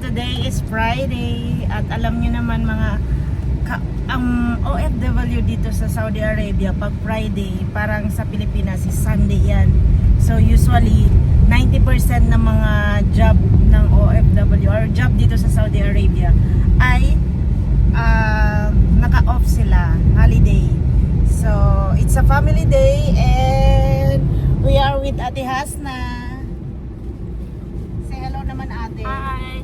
today is Friday at alam niyo naman mga ang OFW dito sa Saudi Arabia pag Friday parang sa Pilipinas is Sunday yan. So usually 90% ng mga job ng OFW or job dito sa Saudi Arabia ay naka-off sila, holiday. So it's a family day and we are with Ate Hasna. Say hello naman ate. Hi!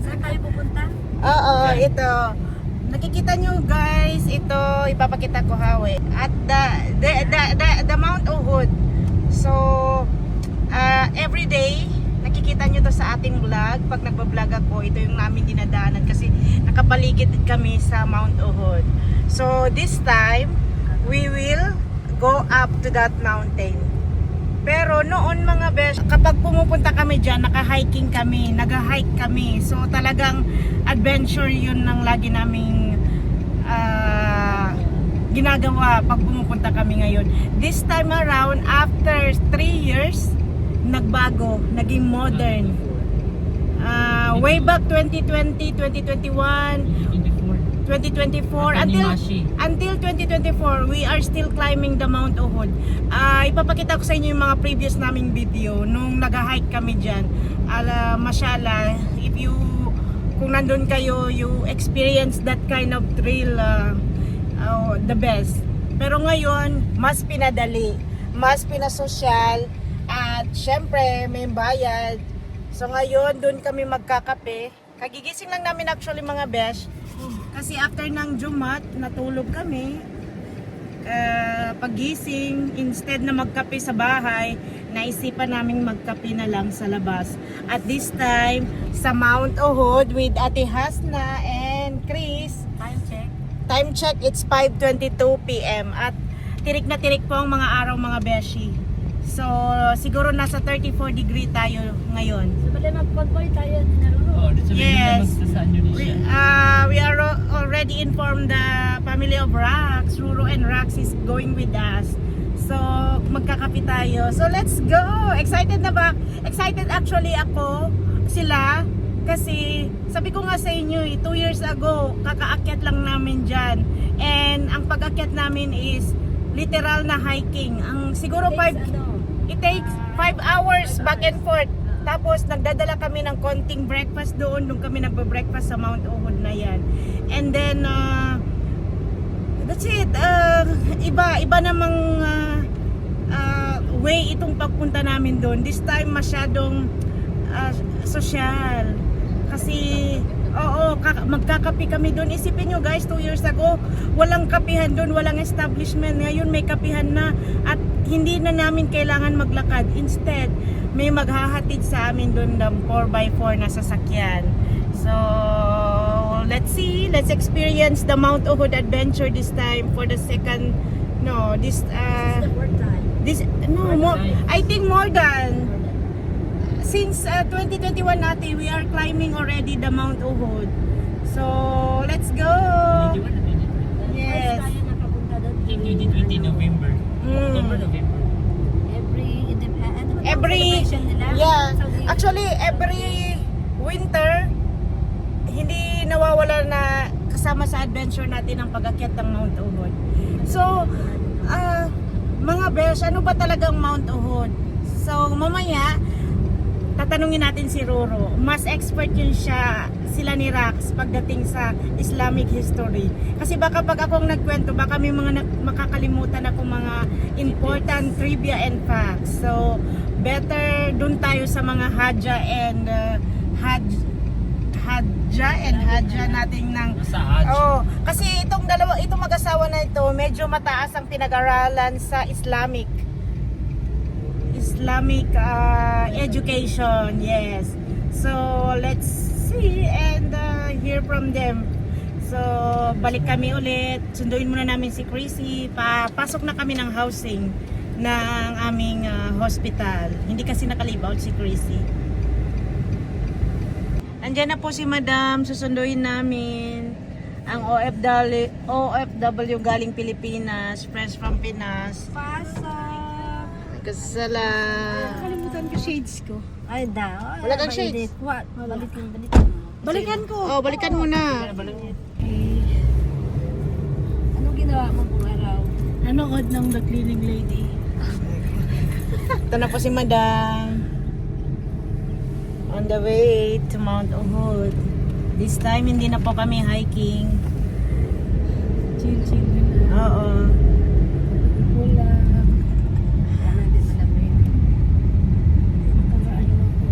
Saan tayo pupunta? Oo, ito. Nakikita nyo guys, ito ipapakita ko hawe. At the Mount Uhud. So, every day, nakikita nyo to sa ating vlog. Pag nagbablog ako, ito yung namin dinadaanan kasi nakapaligid kami sa Mount Uhud. So, this time, we will go up to that mountain. Pero noon mga besh, kapag pumupunta kami dyan, naka-hiking kami, nag-hike kami. So talagang adventure yun ng lagi naming ginagawa pag pumupunta kami ngayon. This time around, after 3 years, nagbago, naging modern. Way back 2020, 2021, 2024 until 2024 we are still climbing the Mount Uhud. Ipapakita ko sa inyo yung mga previous naming video nung nag-hike kami diyan. Mashallah, if you kung nandun kayo, you experience that kind of thrill, the best. Pero ngayon mas pinadali, mas pinasosyal at syempre may bayad. So ngayon doon kami magkakape. Kagigising lang namin actually mga besh. Kasi after ng Jumat, natulog kami. Pagising, instead na magkape sa bahay, naisipan namin magkape na lang sa labas. At this time, sa Mount Uhud with Ate Hasna and Chris. Time check, it's 5:22 PM. At tirik na tirik po ang mga araw mga beshi. So, siguro nasa 34 degree tayo ngayon. So, bali magpagboy tayo ni Naruro. Yes. We are already informed the family of Rax, Ruro and Rax is going with us. So, magkakape tayo. So, let's go! Excited na ba? Excited actually ako, sila, kasi sabi ko nga sa inyo, 2 years ago, kakaakyat lang namin dyan. And ang pag-akyat namin is literal na hiking. Ang siguro it takes 5 hours back and forth. Tapos nagdadala kami ng konting breakfast doon kami nagbe-breakfast sa Mount Uhud na yan. And then that's it. Iba namang way itong pagpunta namin doon. This time masyadong social. Kasi magkakape kami doon. Isipin nyo guys, 2 years ago walang kapihan doon, walang establishment. Ngayon may kapihan na at hindi na namin kailangan maglakad. Instead, may maghahatid sa amin doon ng 4x4 na sasakyan. So, let's see. Let's experience the Mount Uhud adventure this time for the second, this is the fourth time. I think more than since 2021 natin, we are climbing already the Mount Uhud. So, let's go! Yes. Tayo nakapunta doon. 2020 November. October, November. Celebration nila. Yeah. Saudi. Actually, every winter, hindi nawawala na kasama sa adventure natin ang pag-akyat ng Mount Uhud. So, mga besh, ano ba talagang Mount Uhud? So, mamaya, tatanungin natin si Ruro. Mas expert yun sila ni Rax pagdating sa Islamic history. Kasi baka pag akong nagkwento, baka may mga makakalimutan ako mga important trivia and facts. So, better dun tayo sa mga hadja and hadja nating ng kasi itong mag-asawa na ito, medyo mataas ang pinag-aralan sa Islamic education. Yes. So, let's see and hear from them. So, balik kami ulit. Sunduin muna namin si Chrissy. Pasok na kami ng housing ng aming hospital. Hindi kasi nakalive out si Chrissy. Andiyan na po si Madam. Susunduin namin ang OFW galing Pilipinas. Friends from Pinas. Kasala. Kalimutan ko shades ko. Ay, Wala kang shades? Balit mo. Balikan ko. Oh, balikan mo na. Anong ginawa mo kung araw? Nanood ng The Cleaning Lady. Ito na po si Madam. On the way to Mount Uhud. This time, hindi na po kami hiking. Chill na. Oo. Wala. Wala din malamig. Nakakaano ako.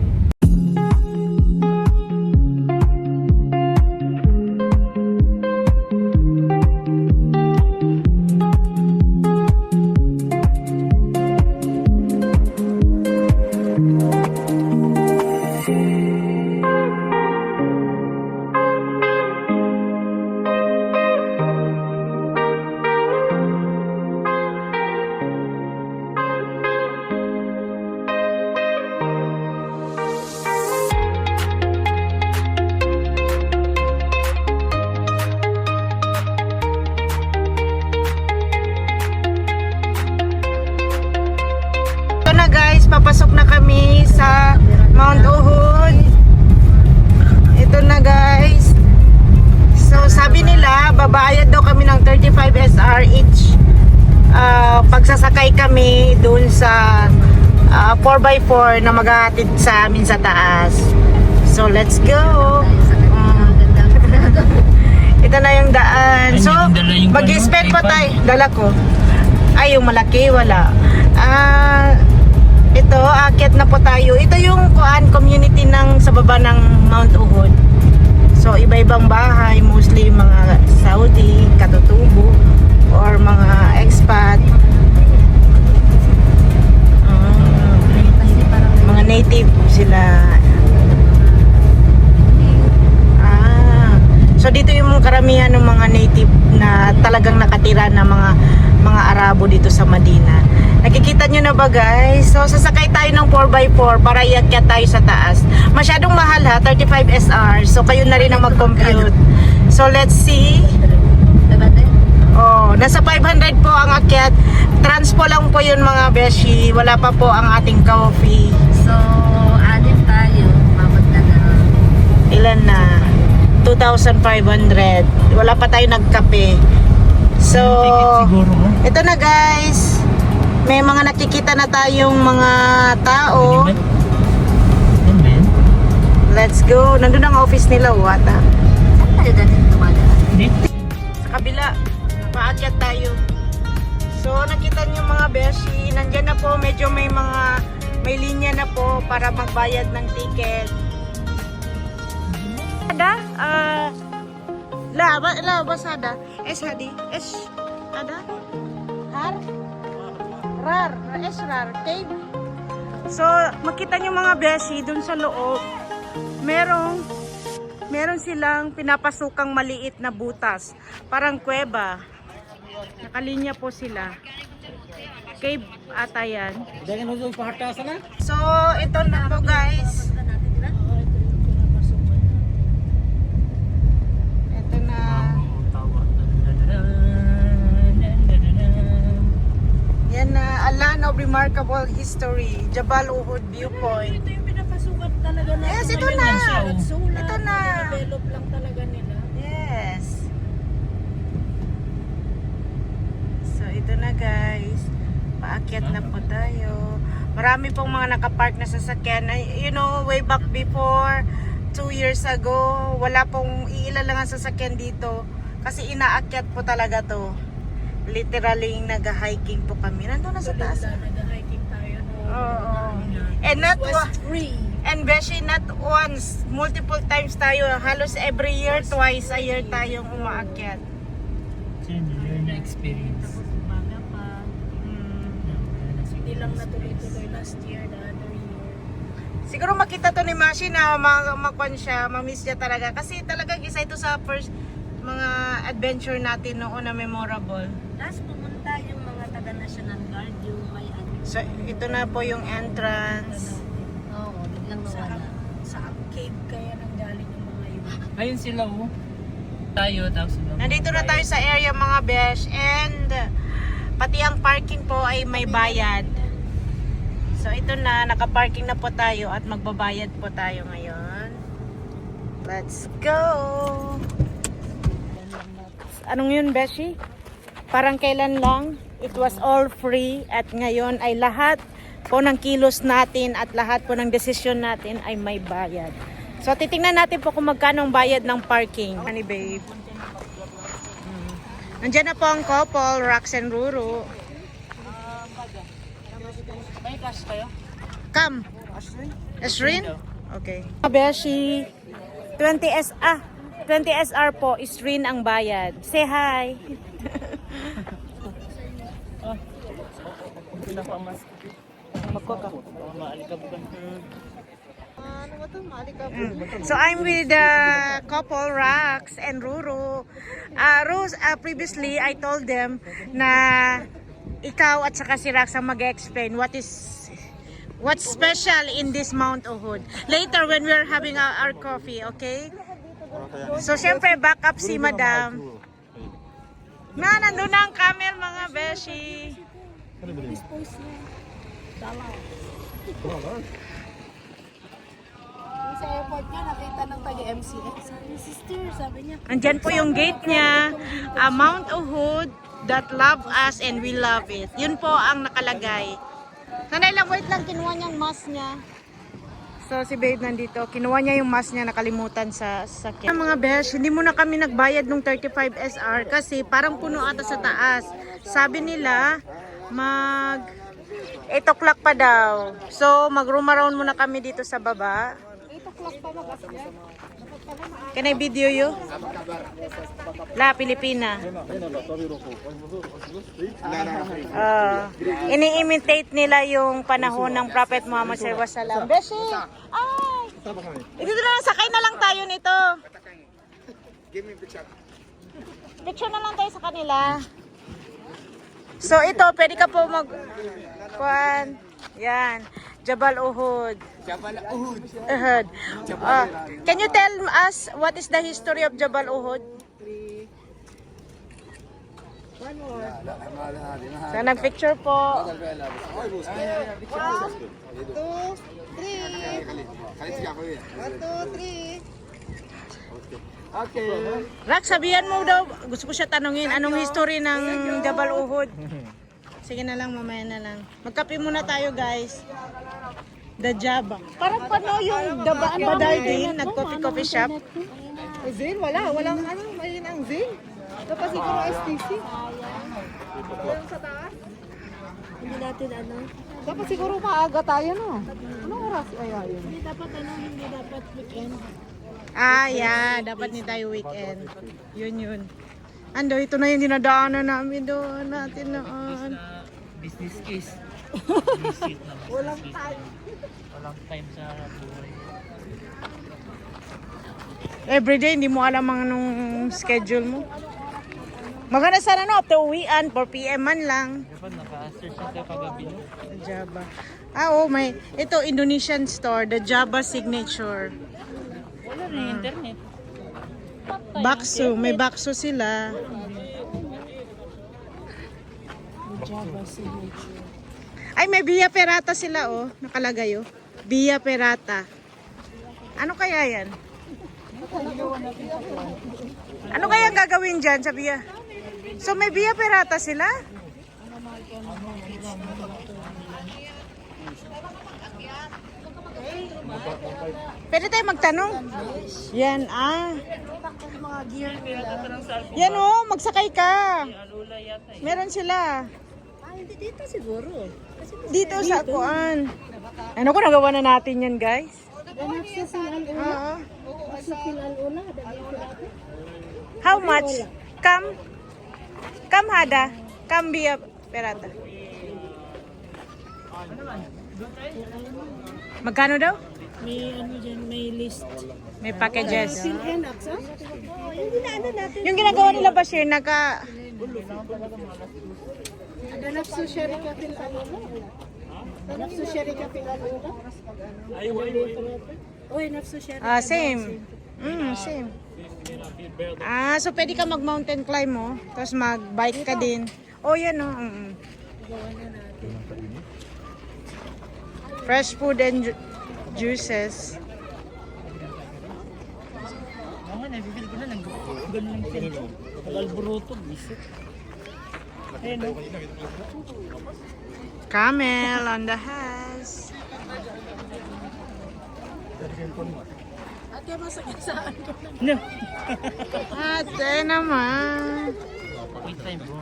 Ito na guys, papasok na kami sa Mount Uhud. Ito na guys. So sabi nila, babayad daw kami ng 35 SR each. Pagsasakay kami dun sa 4x4 na maghahatid sa amin sa taas. So let's go. Ito na yung daan. So mag-spend pa tayo. Dala ko. Ay, yung malaki, wala. Ito, aakyat na po tayo. Ito yung community ng sa baba ng Mount Uhud. So, iba-ibang bahay, mostly mga Saudi, katutubo, or mga expat. Mga native sila. So, dito yung karamihan ng mga native na talagang nakatira na mga Arabo dito sa Madina. Nakikita nyo na ba guys? So sasakay tayo ng 4x4 para iakyat tayo sa taas. Masyadong mahal ha, 35 SR. So kayo na rin ang mag-compute. So let's see. Oh, nasa 500 po ang akyat. Transpo lang po yun mga beshi. Wala pa po ang ating coffee. So, anim tayo. Mamagda na. Ilan na? 2,500. Wala pa tayo nagkape. So, ito na guys. May mga nakikita na tayong mga tao. Let's go. Nandun ang office nila, Wata. Saan tayo dati tumadaan? Sa kabila. Paakyat tayo. So, nakita nyo mga beshi. Nandyan na po. Medyo may linya na po para magbayad ng ticket. Ada? La, basada. Es hadi. Es, ada? Har? Rar. Es rar. Cave. So, makita nyo mga beshi, dun sa loob, meron silang pinapasukang maliit na butas. Parang kuweba. Nakalinya po sila. Cave ata yan. So, ito na po guys. Ito na. Yan na, a land of remarkable history. Jabal Uhud Viewpoint. Ito yung pinapasukat talaga na. Yes, ito na. Sulat. Ito na. Develop lang talaga nila. Yes. So, ito na guys. Paakyat na po tayo. Marami pong mga nakapark na sasakyan. You know, way back before, 2 years ago, wala pong iilan lang ang sasakyan dito. Kasi inaakyat po talaga to. Literally, nag-hiking po kami. Nandun na sa taas. Nag-hiking tayo. Oo. And not Free. and Beshi, not once, multiple times tayo. Halos every year, twice a year tayong umaakyat. Learn na experience. Tapos umaga pa. Hindi lang Hindi natuloy-tuloy last year, the other year. Siguro makita to ni Mashi na makwan siya, mamiss niya talaga. Kasi talagang isa ito sa first mga adventure natin noon na memorable. Tapos pumunta yung mga taga-National Guard, yung may So, ito na po yung entrance. Oo, biglang nawala. Sa Cave kaya nang galing yung mga yun. Ayun sila oh. Tayo tapos Nandito na tayo sa area mga besh, and pati ang parking po ay may bayad. So ito na, nakaparking na po tayo at magbabayad po tayo ngayon. Let's go! Anong yun, Beshi? Parang kailan lang, it was all free at ngayon ay lahat po ng kilos natin at lahat po ng desisyon natin ay may bayad. So titingnan natin po kung magkano ang bayad ng parking. Honey babe. Nandiyan na po ang couple, Rax and Ruru. May cash kayo? Come. Ashrin? Okay. Beshi, 20 SR po, Ishrin ang bayad. Say hi. Pinapamas. Magkaka. Maalikab ka. So I'm with the couple Rax and Ruru. Rose, previously I told them na ikaw at saka si Rax ang mag-explain what's special in this Mount Uhud. Later when we're having our coffee, okay? So syempre back up si Madam. Nandun na ang camel mga beshi. Sa airport niya, nakita ng taga-MCX. Sabi, sister, sabi niya. Andyan po yung gate niya, Mount Uhud that love us and we love it. Yun po ang nakalagay. Sanay lang, wait lang, kinuha niya yung mask niya. So si babe nandito, kinuha niya yung mask niya, nakalimutan sa sakyan. Mga besh, hindi muna kami nagbayad ng 35 SR kasi parang puno ata sa taas. Sabi nila, 8 o'clock pa daw. So mag-room around muna kami dito sa baba. 8 o'clock pa mag-asya. Can I video you? La Pilipina. Ini-imitate nila yung panahon ng Prophet Muhammad sallallahu alaihi wasallam. Beshi! Ay! Dito na lang, sakay na lang tayo nito. Picture na lang tayo sa kanila. So ito, pwede ka po Kuan. Yan. Jabal Uhud. Jabal Uhud. Uhud. Can you tell us what is the history of Jabal Uhud? So, nag-picture po. 1, 2, 3. Okay. Rax, sabihan mo daw. Gusto ko siya tanungin. Anong history ng Jabal Uhud? Sige na lang, mamaya na lang. Magkape muna tayo, guys. The Jabba. Parang paano yung Dabaan Badardin? Nag-coffee shop. Zin, walang ano, may ang Zin. Dapat siguro STC. Walang sa taas. Hindi natin ano. Dapat siguro maaga tayo, no? Anong oras? Ay, ayun. Hindi dapat ano, hindi dapat weekend. Yeah. Dapat ni tayo weekend. Yun. Ando, ito na yung dinadaanan namin doon. Natin noon. Business case. Walang time. Walang time sa buhay. Everyday, hindi mo alam ang anong schedule mo. Maganda sana no, after uwian, 4 PM man lang. Dapat naka-search na tayo kagabi. No? Jabba. May ito Indonesian store, the Jabba signature. Wala na internet. Bakso, may bakso sila. Ay, may Via Ferrata sila nakalagay Via Ferrata. Ano kaya yan? Ano kaya ang gagawin dyan sa Via? So may Via Ferrata sila? Pwede tayo magtanong? Yan, Mga gear nila. Yan magsakay ka. Alula yata eh. Meron sila. Hindi dito siguro. Kasi Dito sa kuan. Ano ko nagawa na natin yan, guys? nagsasalan una. Oo. Nagsasalan una. Dali ko natin. How much? Come Hada. Come Via Ferrata. Magkano daw? May ano dyan, may list. May packages. And Aksa? Hindi na ano natin. Yung ginagawa nila ba share Nafsu syarika fil aluna. Nafsu syarika fil aluna. Uy, nafsu syarika. same. Same. So pwede ka mag-mountain climb tapos mag-bike ka din. Yan Fresh food and juices. Mga nabibili ko na ng ganun lang siya. Alburuto, bisit. Ayun o. Camel on the house. Ate, masakit saan ko na. No. Ate naman. Wait time bro.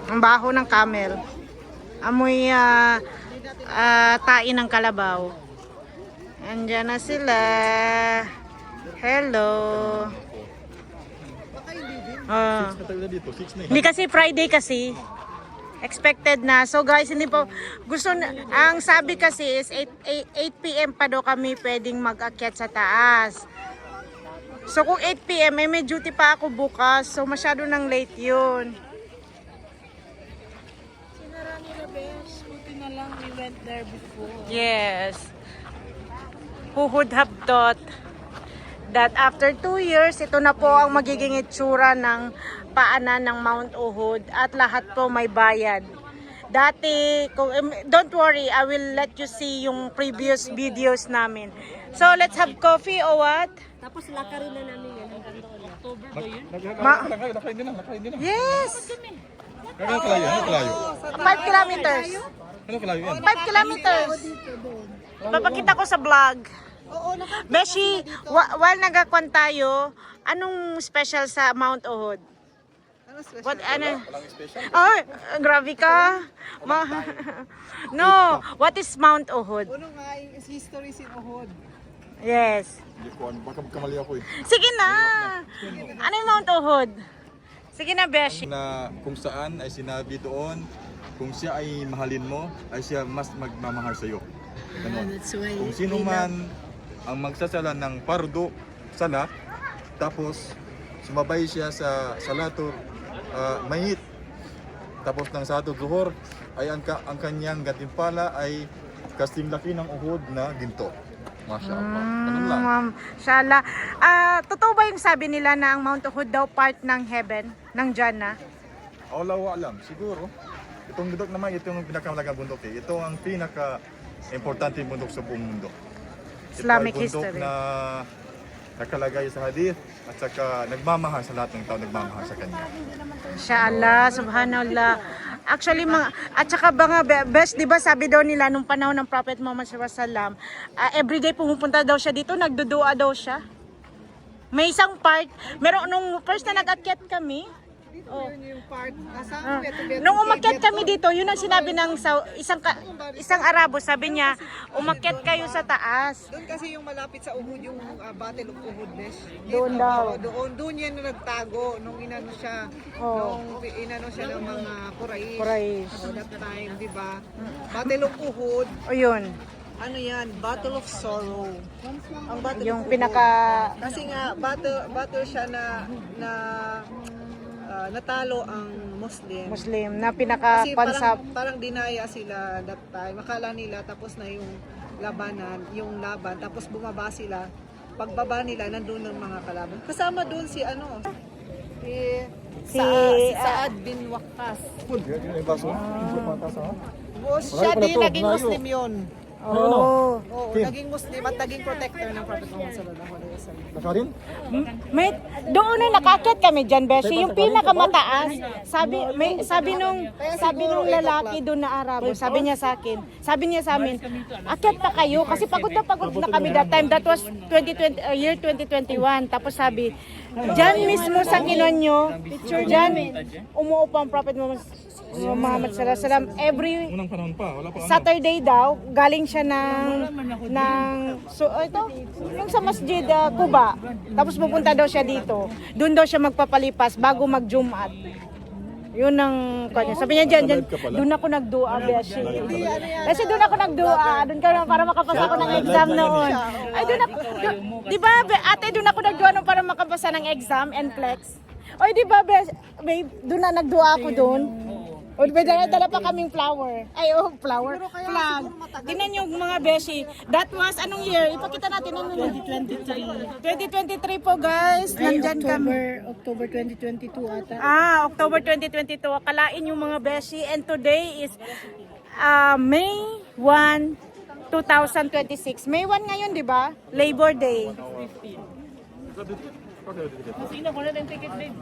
Ang baho ng camel. Amoy tain ng kalabaw. Andyan na sila. Hello. Hindi kasi Friday kasi. Expected na. So guys, hindi po gusto na, ang sabi kasi is 8 PM pa daw kami pwedeng mag-akyat sa taas. So kung 8 PM may duty pa ako bukas. So masyado nang late 'yun. Sinara nila, Besh. Buti na lang we went there before. Yes. Who would have thought that after 2 years, ito na po ang magiging itsura ng paanan ng Mount Uhud at lahat po may bayad. Dati, don't worry, I will let you see yung previous videos namin. So, let's have coffee or what? Tapos lakarin na namin yan hanggang doon. October ba yun? Nakain din lang. Yes! Ano kalayo? 5 kilometers. Ano kalayo yan? 5 kilometers. Papakita ko sa vlog. Oo, Beshi, while nagakwan tayo, anong special sa Mount Uhud? Ano special? What, ano? Oh, grabe ka. No, what is Mount Uhud? Uno nga yung history sin Uhud. Yes. Hindi ko, baka kamali ako eh. Sige na. Ano yung Mount Uhud? Sige na, Beshi. Na kung saan ay sinabi doon, kung siya ay mahalin mo, ay siya mas magmamahal sa iyo. Ganon. That's why Kung sino man ang magsasala ng pardo, sala, tapos sumabay siya sa salato, mahit, tapos ng sato zuhur, ay ang kanyang gantimpala ay kasing laki ng Uhud na ginto. Masya Allah. Ganun lang. Mashallah. Totoo ba yung sabi nila na ang Mount Uhud daw part ng heaven, ng Jannah? Allahu alam, siguro. Itong bundok naman, ito yung pinakamalagang bundok eh. Ito ang pinaka-importante bundok sa buong mundo. Islamic ito ay bundok history. na nakalagay sa hadith at saka nagmamahal sa lahat ng tao, nagmamahal sa kanya. Inshallah, subhanallah. Actually, at saka mga best, di ba sabi daw nila nung panahon ng Prophet Muhammad SAW, everyday pumupunta daw siya dito, nagdudua daw siya. May isang part, meron nung first na nag-akyat kami, Yun yung part. Kasama nung umakyat kami dito, yun ang sinabi ng isang Arabo, sabi niya, umakyat kayo sa taas. Doon kasi yung malapit sa Uhud, yung Battle of Uhud, Besh. Doon daw. Doon yan na nagtago nung inano siya, nung inano siya ng mga Quraysh. That time, di ba? Battle of Uhud, O yun, ano yan? Battle of Sorrow. Ang Battle yung of Uhud. Kasi nga, battle siya na natalo ang Muslim na Kasi pinaka-pansap. parang dinaya sila that time. Akala nila tapos na yung laban, tapos bumaba sila. Pagbaba nila, nandun ng mga kalaban. Kasama doon si Saad bin Waqqas. Yung baso? Siya din naging Muslim yun. Oh. Oo, naging Muslim at naging protector ng Prophet Muhammad sallallahu alaihi wasallam. Nakarin? May doon ay nakakyat kami diyan, Beshi, yung pinakamataas. Sabi nung lalaki doon na Arabo, sabi niya sa amin, akyat pa kayo kasi pagod na kami that time. That was year 2021. Tapos sabi, diyan mismo sa Kinonyo, diyan umuupo ang Prophet Muhammad sallallahu alaihi wasallam every Unang panahon pa, wala pa Saturday daw, galing siya yung sa Masjid Quba. Tapos pupunta daw siya dito. Doon daw siya magpapalipas bago mag-Jumat. Yun ang kanya. Sabi niya dyan, doon ako nagdua, Beshi. Kasi doon ako nagdua, doon ka para makapasa ako ng exam noon. Ay, di ba, ate, doon ako nagdua noon para makapasa ng exam and flex. Oy, di ba, babe, doon na nagdua ako doon. O, dala pa kaming flower. Ay, flower. Flag. Tingnan yung mga beshi. That was, anong year? Ipakita natin ano. 2023. 2023 po, guys. Nandyan kami. October 2022 ata. October 2022. Akalain yung mga beshi. And today is May 1, 2026. May 1 ngayon, di ba? Labor Day. Sige na, kung na yung ticket, babe.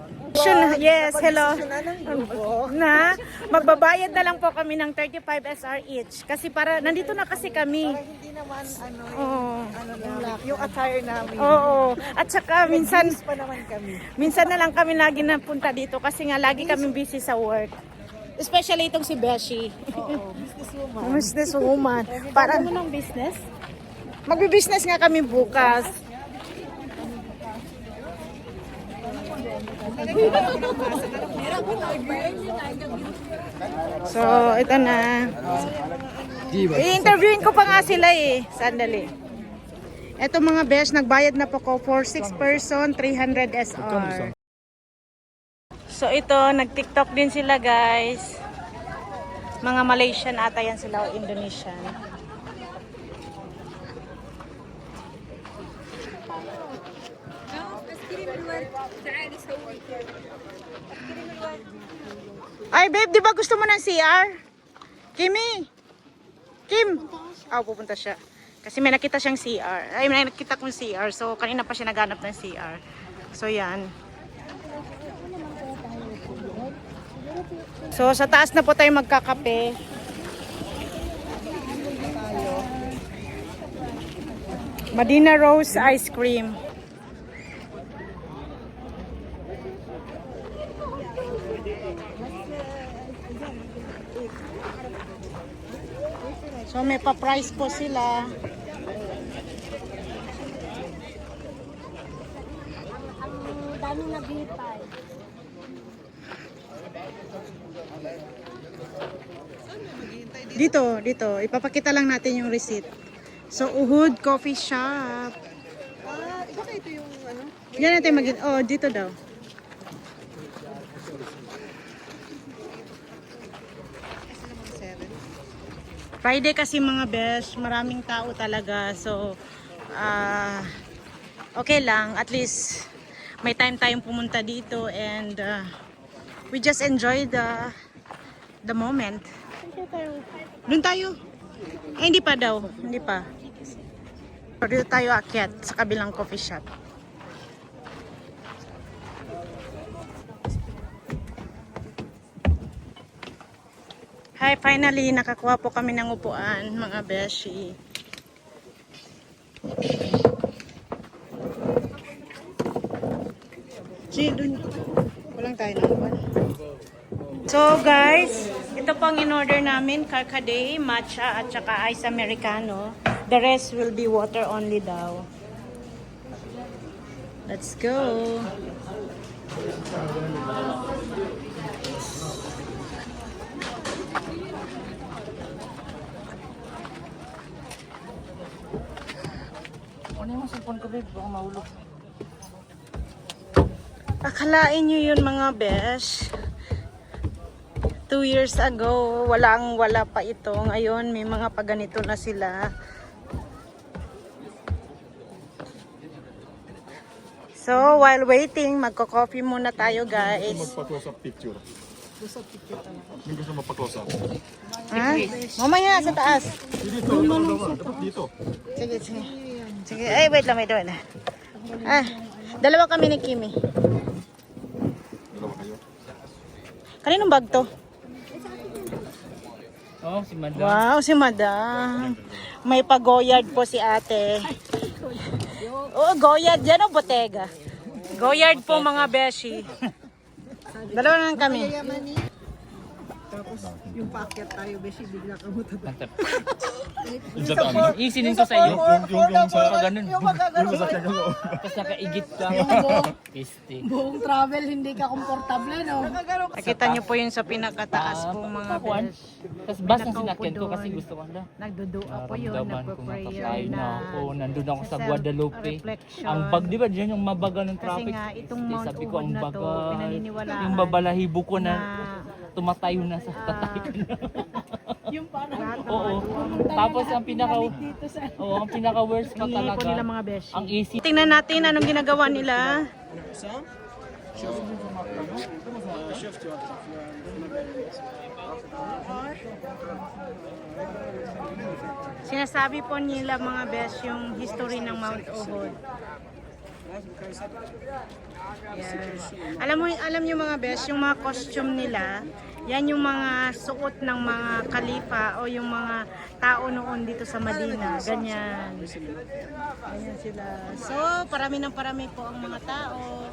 Yes, hello. Na, magbabayad na lang po kami ng 35 SR each. Kasi para, nandito na kasi kami. Hindi naman Oo. yung attire namin. Oo. At saka minsan, Pa naman kami. minsan na lang kami lagi napunta dito kasi nga lagi kami busy sa work. Especially itong si Beshi. Oo, businesswoman. Businesswoman. Para Ano ng business? magbi-business nga kami bukas. So, ito na. I-interviewin ko pa nga sila eh. Sandali. Ito mga besh, nagbayad na po ko for 6 person, 300 SR. So ito, nag-TikTok din sila guys. Mga Malaysian ata yan sila o Indonesian. Ay babe, di ba gusto mo ng CR? Kimi? Kim? Pupunta siya. Kasi may nakita siyang CR. Ay, may nakita kong CR. So, kanina pa siya naghanap ng CR. So, yan. So, sa taas na po tayo magkakape. Medina Rose Ice Cream. So may pa-price po sila. Ang daming naghihintay. Dito. Ipapakita lang natin yung receipt. So, Uhud Coffee Shop. Baka ito yung ano? Yan natin dito daw. Friday kasi mga besh, maraming tao talaga. So, okay lang. At least, may time tayong pumunta dito and we just enjoy the moment. Doon tayo. Hindi pa daw. Hindi pa. So, dito tayo akyat sa kabilang coffee shop. Hi, finally nakakuha po kami ng upuan, mga beshi. Doon. Walang tayo ng upuan. So guys, ito po ang in-order namin, Karkaday, matcha at saka ice americano. The rest will be water only daw. Let's go. Ano yung cellphone ko, babe? Baka mahulog. Akalain nyo yun mga besh. 2 years ago, wala pa ito. Ngayon, may mga paganito na sila. So, while waiting, magko-coffee muna tayo guys. Magpa-close up picture. Yung gusto magpa-close up. Ha? Mamaya sa taas. Dito. Dapat dito. Sige. Sige, ay wait lang. Dalawa kami ni Kimi. Dalawa kayo. Kaninong bag to? Oh, si Madam. Wow, si Madam. May pa-goyard po si ate. Oo, goyard. Yan o, Bottega. Goyard po mga beshi. Dalawa na lang kami. Tapos yung paakyat tayo, beshi, bigla ka mo tatapos. Yung sa taas. Isinin ko sa iyo. Yung sa Ganun. Yung magagano. yung sa kanya. Tapos nakaigit ka. Piste. Buong travel, hindi ka komportable, no? Nakita niyo po yung sa pinakataas po mga Kuan. besh. Tapos bus ang Nakaupo sinakyan ko doon. kasi gusto ko na. Nagdudua po yun, Naramdaman ko nagpo-prayer makakain na ako. Nandun ako sa Guadalupe. self-reflection. Ang bag, di ba dyan yung mabagal ng Kasi traffic? nga, itong Hindi, Mount sabi ko, Uhud ang na to, bagal. pinaniniwalaan Yung babalahibo ko na na tumatayo na sa tatay ko na. Yung parang Oo. Tapos ang pinaka worst pa hinihingi po talaga. nila mga beshi. Ang easy. Tingnan natin anong ginagawa nila. Sinasabi po nila mga best yung history ng Mount Uhud. Yan. Alam niyo mga best, yung mga costume nila, yan yung mga suot ng mga kalipa o yung mga tao noon dito sa Madina. Ganyan. Ganyan sila. So, parami po ang mga tao.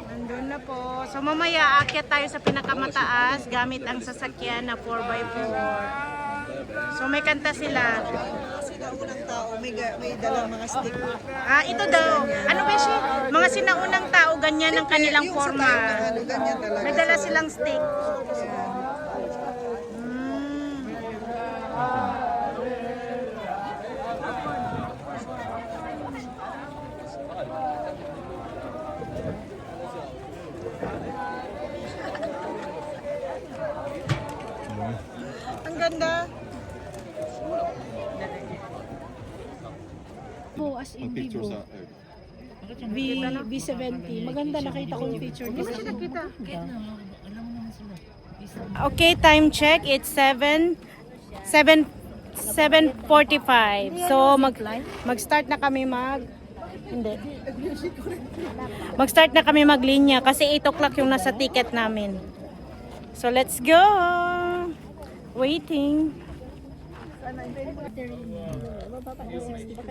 Nandun na po. So, mamaya aakyat tayo sa pinakamataas gamit ang sasakyan na 4x4. So, may kanta sila. Sinaunang tao, may dalang mga stick. Ah, ito daw. Ano ba siya? Mga sinaunang tao, ganyan ang kanilang Yung sa forma. tayo na ano, ganyan talaga. May dala silang stick. Ang ganda. As in Vivo. V70. Maganda, nakita ko yung picture nila. Okay, time check. It's 7:45. So mag-start na kami Mag-start na kami maglinya kasi 8 o'clock yung nasa ticket namin. So let's go. Waiting.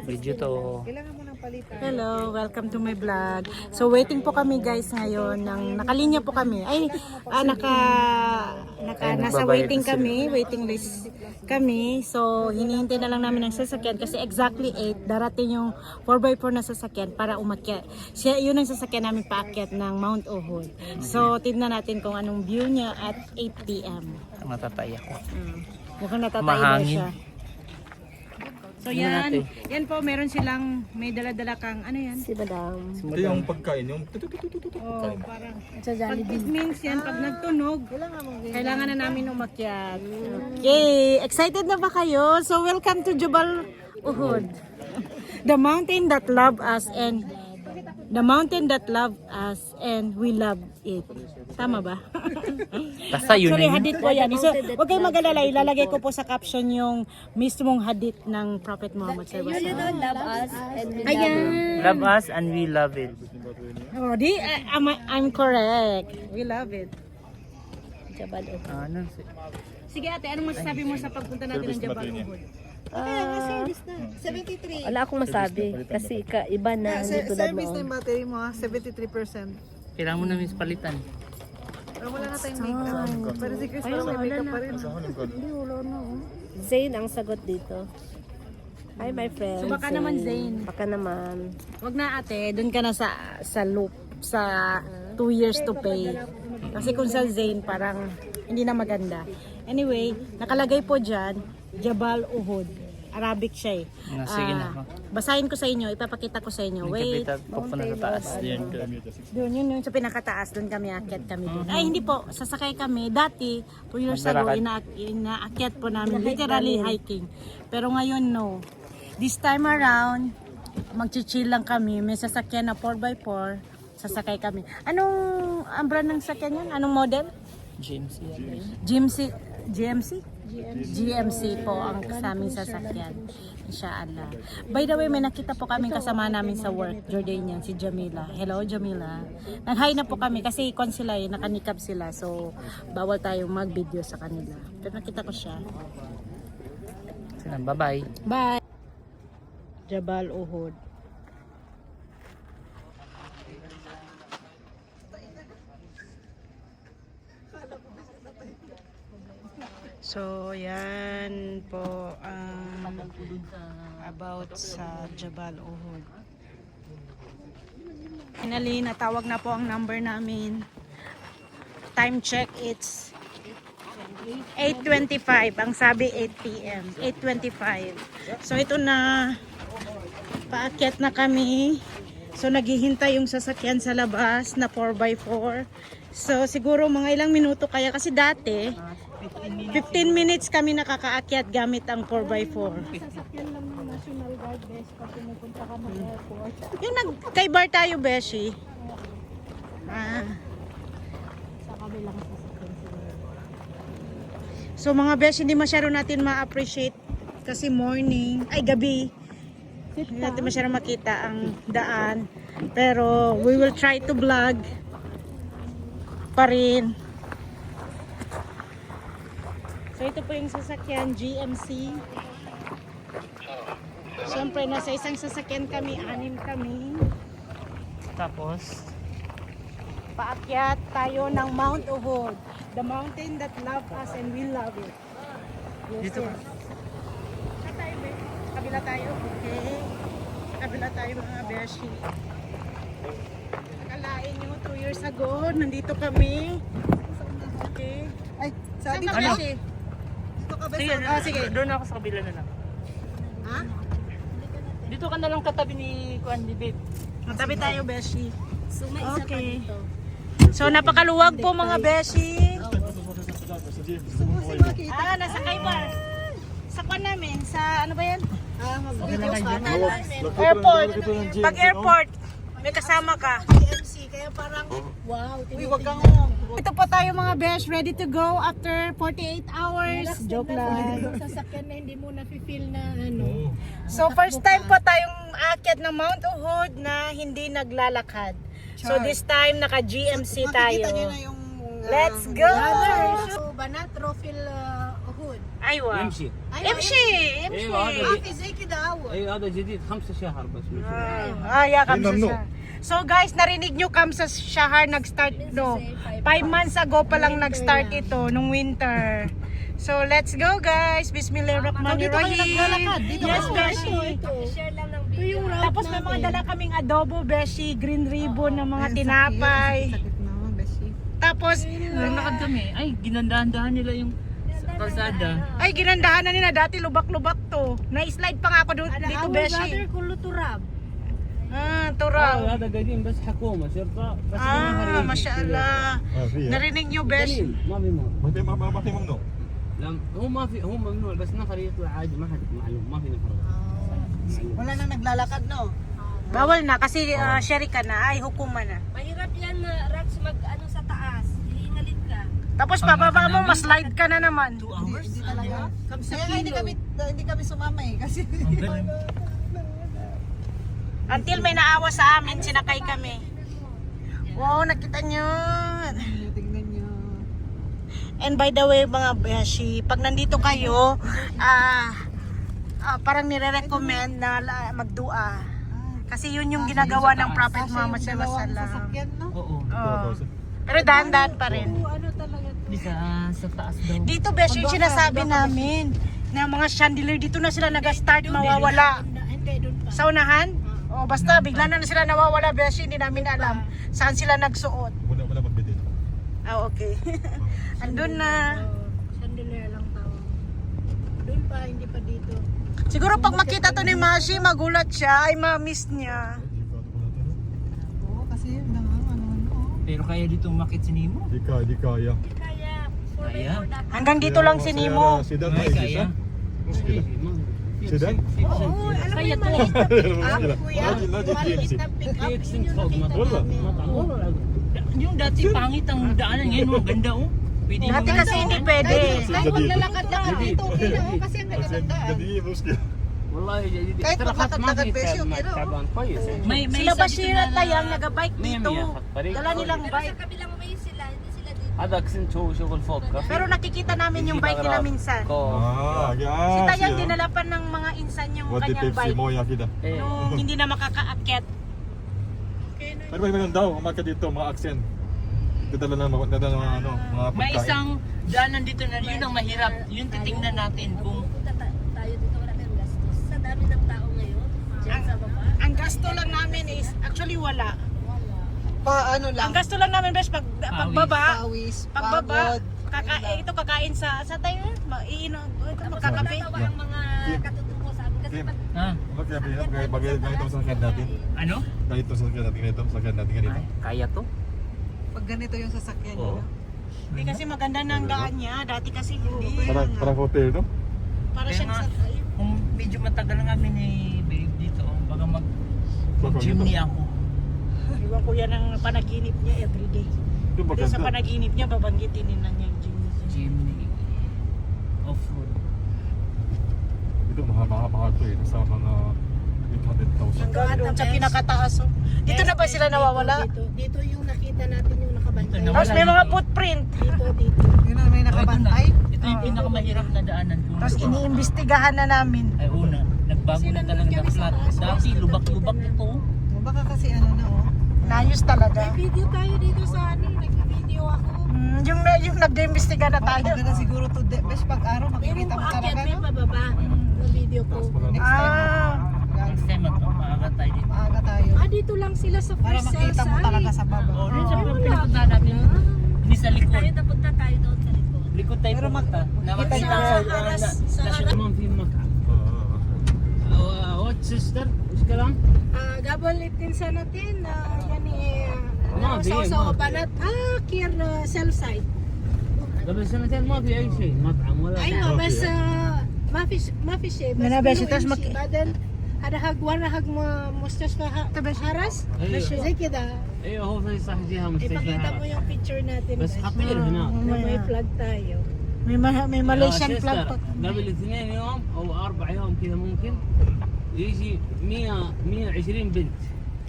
Video to. Kailangan mo ng palitan. Hello, welcome to my vlog. So waiting po kami guys ngayon nakalinya po kami. Nasa waiting kami, waiting list kami. So hinihintay na lang namin ng sasakyan kasi exactly 8 darating yung 4x4 na sasakyan para umakyat. Yun ang sasakyan namin paakyat ng Mount Uhud. So tignan natin kung anong view niya at 8 PM. Matatay ako. Mukhang natatay daw Mahangin. siya. So yan po meron silang may dala-dala kang ano yan? Si Madam. Ito yung pagkain, yung Oh, parang Sa pag Jollibee. it means yan, pag nagtunog, kailangan na namin umakyat. Okay, excited na ba kayo? So welcome to Jabal Uhud. The mountain that love us and we love it. Tama ba? Basta yun Sorry, na yun. hadith po yan. So, huwag kayong mag-alala. Ilalagay ko po sa caption yung mismong hadith ng Prophet Muhammad sallallahu alaihi wasallam. Love us and we Ayan. Love us and we love it. Oh, I'm correct. We love it. Jabal Uhud. Ano? Sige ate, anong masasabi mo sa pagpunta natin ng Jabal Uhud? Service na. 73. Wala akong masabi kasi iba na hindi tulad Service na noon. yung battery mo, 73%. Kailangan mo na miss palitan. Pero wala na tayong makeup. Pero si Chris parang may makeup pa rin. Zayn ang sagot dito. Hi my friend. So baka naman Zayn. Baka naman. Wag na ate, dun ka na sa loop sa 2 years to pay. Kasi kung sa Zayn parang hindi na maganda. Anyway, nakalagay po dyan, Jabal Uhud. Arabic siya eh. Sige na. Basahin ko sa inyo, ipapakita ko sa inyo. Wait, Pupunta sa taas. Doon. doon yun sa pinakataas, doon kami aakyat kami doon. Ay hindi po, sasakay kami. Dati, 2 years ago, inaakyat po namin, literally hiking. Pero ngayon no. This time around, magchichill lang kami. May sasakyan na 4x4, sasakay kami. Anong ang brand ng sasakyan yan? Anong model? GMC po ang sa aming sasakyan. Inshallah. By the way, may nakita po kami kasama namin sa work, Jordanian, si Jamila. Hello, Jamila. Nag-hi na po kami kasi ikon sila eh, nakanikab sila. So, bawal tayong mag-video sa kanila. Pero nakita ko siya. Bye-bye. Bye! Jabal Uhud. So, yan po ang about sa Jabal Uhud. Finally, natawag na po ang number namin. Time check, it's 8:25. Ang sabi 8 PM. 8:25. So, ito na. Paakyat na kami. So, naghihintay yung sasakyan sa labas na 4x4. So, siguro mga ilang minuto kaya. Kasi dati, 15 minutes kami nakakaakyat gamit ang 4x4. Sasakyan lang ng National Guard, Besh, pag pumupunta ka ng airport. Yung kay bar tayo, Beshi. Sa kabilang sasakyan sila. So mga besh, hindi masyado natin ma-appreciate kasi morning, ay gabi. Hindi natin masyado makita ang daan. Pero we will try to vlog pa rin. So ito po yung sasakyan GMC. Siyempre nasa isang sasakyan kami, 6 kami. Tapos, Paakyat tayo ng Mount Uhud. The mountain that love us and we love it. Yes, Dito yes. Saan tayo, be? Kabila tayo? Okay. Kabila tayo mga beshi. Akalain nyo, 2 years ago, nandito kami. Okay. Ay, sa Saan dito ka, Ano? beshi? Dito ka ba sige, sa... sige. doon ako sa kabila na lang. Ha? Dito ka na lang katabi ni Kuan ni Babe. Matabi tayo, beshi. So may isa pa Okay. dito. So, napakaluwag po mga beshi. Gusto mo si makita? Nasa Kaibar. Sa kwan namin, sa ano ba yan? Mag-video ka. Airport. Pag airport, may kasama ka. GMC, kaya parang... Wow, Uy, wag kang... Ito po tayo mga besh, ready to go after 48 hours. Joke lang. Yung sasakyan na hindi mo na-feel na ano. So first time po tayong aakyat ng Mount Uhud na hindi naglalakad. So this time naka GMC tayo. Makikita niyo na yung... Let's go! So, Banat Rofil Uhud. Aywa. يمشي MC! ايوه هذا في زي كده أول. ايوه هذا جديد 5 شهر بس مش Yeah, Kamsa Mamnu. Shahar. So guys, narinig nyo Kamsa Shahar nag-start no. 5 months ago pa lang nag-start ito nung winter. So let's go guys. Bismillahirrahmanirrahim. Yes, Beshi. Share lang ng video. Tapos may mga dala kaming adobo, Beshi, green ribbon ng mga tinapay. Sakit na, Beshi. Tapos Nalakad kami. Ay, ginandahan-dahan nila yung kalsada. ay ginandahan na nila dati lubak-lubak to. Na-slide pa nga ako dito, Beshi. كله تراب. Turang. هذا قديم بس حكومة شرطة بس ما شاء الله. Narinig nyo, Beshi. ما في ممنوع ما في ممنوع. لا هو ما في هو ممنوع بس نفر يطلع عادي ما حد معلوم ما في نفر Wala nang naglalakad, no? Bawal na kasi sherika na, ay hukuma na. Mahirap yan na Rax mag ano sa taas. Hihingalin ka. Tapos pababa mo, mas-slide ka na naman. 2 hours Hindi talaga. Kaya nga hindi kami sumama eh. Kasi... Until may naawa sa amin, sinakay kami. Wow, nakita nyo. Tingnan niyo. And by the way, mga beshi, pag nandito kayo, parang nire-recommend na magdua. Kasi yun yung ginagawa ng Prophet Muhammad sallallahu alaihi wasallam. Sasakyan, no? Oo. Oo. Pero dahan-dahan pa rin. Ano talaga? Di sa taas daw. Dito beshi, yung sinasabi namin na mga chandelier dito na sila nag-start mawawala. Hindi, doon pa. Sa unahan? O basta bigla na sila nawawala beshi, hindi namin alam saan sila nagsuot. Wala magbitin. Okay. Andun na. Chandelier lang tawag. Doon pa, hindi pa dito. Siguro pag makita to ni Mashi, magulat siya, ay ma-miss niya. Oo, kasi yun na nga, ano. Pero kaya dito umakit si Nemo? Di kaya. Kaya, Kaya. Hanggang dito lang si Nemo. Sidan Ay, kaya. Sidan? Kaya to. Yung dati pangit ang daanan ngayon, oh, ganda oh. Pwede Dati naman. kasi hindi pwede. Ay, maglalakad-lakad dito, okay na, oh, kasi ang ganda ng daan. والله جديد Kahit ترى خط ما maglakad-lakad, في Besyo, pero- تعبان كويس May sila Bashira tayang nagabike مية dito. مية خط طريق Dala nilang Pero bike. sa kabilang way sila, hindi sila dito. هذا كسنت هو شغل فوق كافي Pero nakikita namin yung bike nila minsan. Si Tayang dinala pa ng mga insan yung What the kanyang Pepsi bike. moya kita. إيه. Nung hindi na makakaakyat. Pero may meron daw, umakyat dito, mga accent. Dadala ng mga ano, mga May pagkain. isang daanan dito na yun ang mahirap. Yun titingnan natin kung Punta tayo dito, wala tayong gastos. Sa dami ng tao ngayon, dyan sa baba. Ang gasto lang namin is, actually wala. Ano lang, Ang gasto lang namin bes pagbaba. pawis, Pagbaba, pagod. ito kakain sa tayo, iinom, ito magkakape. Natawa ang mga katutubo sa amin. Kasi Iya. pag ha? Kaya pinap, kaya bagay ganito sa sakyan natin. Ano? Ganito sa sakyan natin, ganito sa sakyan natin, ganito. Kaya to? Pag ganito yung sasakyan niyo, Oo. no? Hindi kasi maganda na ang daan niya, dati kasi hindi. Parang hotel, no? Para Kaya siyang nga, sa kung medyo matagal na kami ni babe dito, baka mag-gymney ako. Iwan ko yan ang panaginip niya everyday. Ito Kasi sa maganda. panaginip niya, babanggitin na niya yung Jimny. Jimny. Off-road. Ito mahal to eh. Nasa mga 800,000. Hanggang doon sa pinakataas. Oh. Dito na ba sila nawawala? Dito yung nakita natin yung nakabantay. Ito, Tapos may mga footprint. Dito. Yun ang may nakabantay. Ito yung pinakamahirap na daanan. Kung Tapos iniimbestigahan na namin. ay una, nagbago na talaga na flat. Dati lubak-lubak ito. O, baka kasi ano na oh. Nayos talaga. Video tayo dito sa nag-video ako. Yung nag-imbestiga na tayo. Maganda siguro to best pag araw makikita mo talaga no. pababa. Na video ko. Next time. Ah, Next time maaga tayo dito. Maaga tayo. Dito lang sila sa Para first makita mo talaga sa baba. Oo, rin sa pinapuntahan natin. Hindi sa likod. Tayo napunta tayo doon sa likod. Likod tayo Pero pumunta. makita Nakakita niyo sa haras, sa national film mo. What sister? Is ka lang? Gabalitin sa natin. Yan ما في sa banat. Kir cell site. قبل سنتين ما في اي شيء مطعم ولا ايوه بس ما في شيء بس أنا بس كله تسمع يمشي. بعدين هذا حق ورا حق مستشفى حرس أيوة. زي كده ايوه هو في صح جهه مستشفى ipakita mo هذا. yung picture natin بس خطير هناك na may flag tayo. may Malaysian يا flag سيستر، pa. قبل 2 يوم او 4 يوم كذا ممكن يجي 120 بنت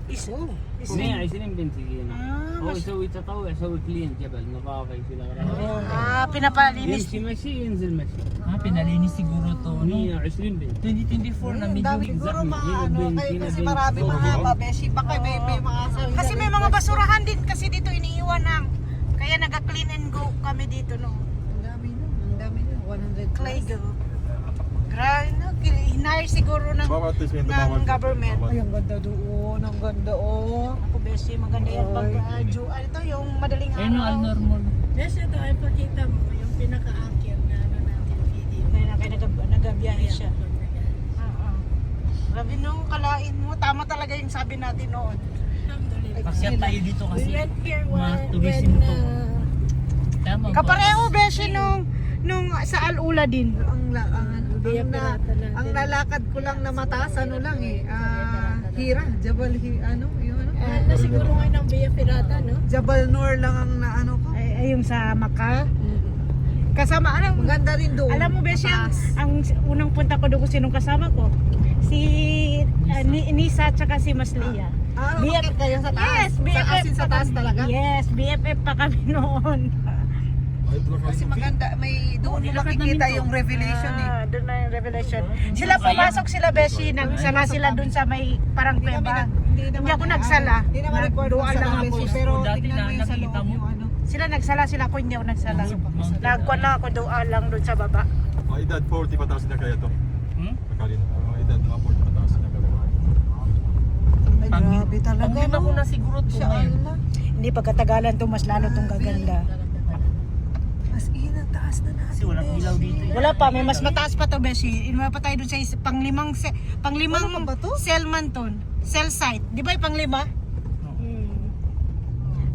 120 بنت يجينا هو يسوي تطوع يسوي كلين جبل نظافه كذا Pinapalinis. يمشي مشي ينزل مشي pinalinis siguro to 120 بنت 2024 na medyo Siguro exact maano kayo kasi marami mahaba beshi. Baka may mga sabi. Kasi may mga basurahan din kasi dito iniiwan na. Kaya naga-clean and go kami dito no. Ang dami na. 100 Clay go. Grabe no, hinire siguro ng Baka at least may tumawag. government. Ay, ang ganda doon. Ang ganda oh. Ako besi maganda yan pag ito yung madaling ayun araw. ang normal Yes, ito ay pakita mo yung pinaka-akit na ano natin video. Kaya nagabiyahe siya. Grabe nung kalain mo, tama talaga yung sabi natin noon. Alhamdulillah. pasyat tayo dito We kasi went here tourism to. Tama ba? Kapareho beshi nung sa Al-Ula din. Ang nalakad ko lang na mataas ano lang eh. Hira, Jabal ano, yun ano. na siguro ngayon ng Via Pirata, no? Jabal Nur lang ang naano ko. Ay, yung sa Maka. Kasama, Maganda rin doon. alam mo beshi, Mataas. ang unang punta ko doon kung sinong kasama ko. Si Nisa at saka si Maslia. Umakit kayo sa taas. Yes, BFF As in sa taas talaga. Yes, BFF pa kami noon. Kasi maganda, may doon mo makikita yung revelation eh. Doon na yung revelation. Sila pumasok sila beshi, nagsala sila doon sa may parang kuweba. Hindi ako nagsala. Hindi naman report Nagdual lang sa ako. beshi, pero Dati tignan mo yung sa nakikita loob mo. yung ano. Sila nagsala sila, ako hindi ako nagsala. Nagkuhan lang ako doon lang doon sa baba. Mga edad 40 pataas na kaya to. Hmm? Nakalin. Mga edad mga 40 pataas na kaya. Ay, grabe talaga. Ang ganda ko na siguro to Siya ngayon. ano. Hindi pagkatagalan to mas lalo tong gaganda. As in, ang taas na natin. Kasi walang ilaw dito. Wala pa, may mas mataas pa to beshi. Inuha pa tayo doon sa panglimang Ano pa ba to? cell man to. Cell site. Di ba yung panglima?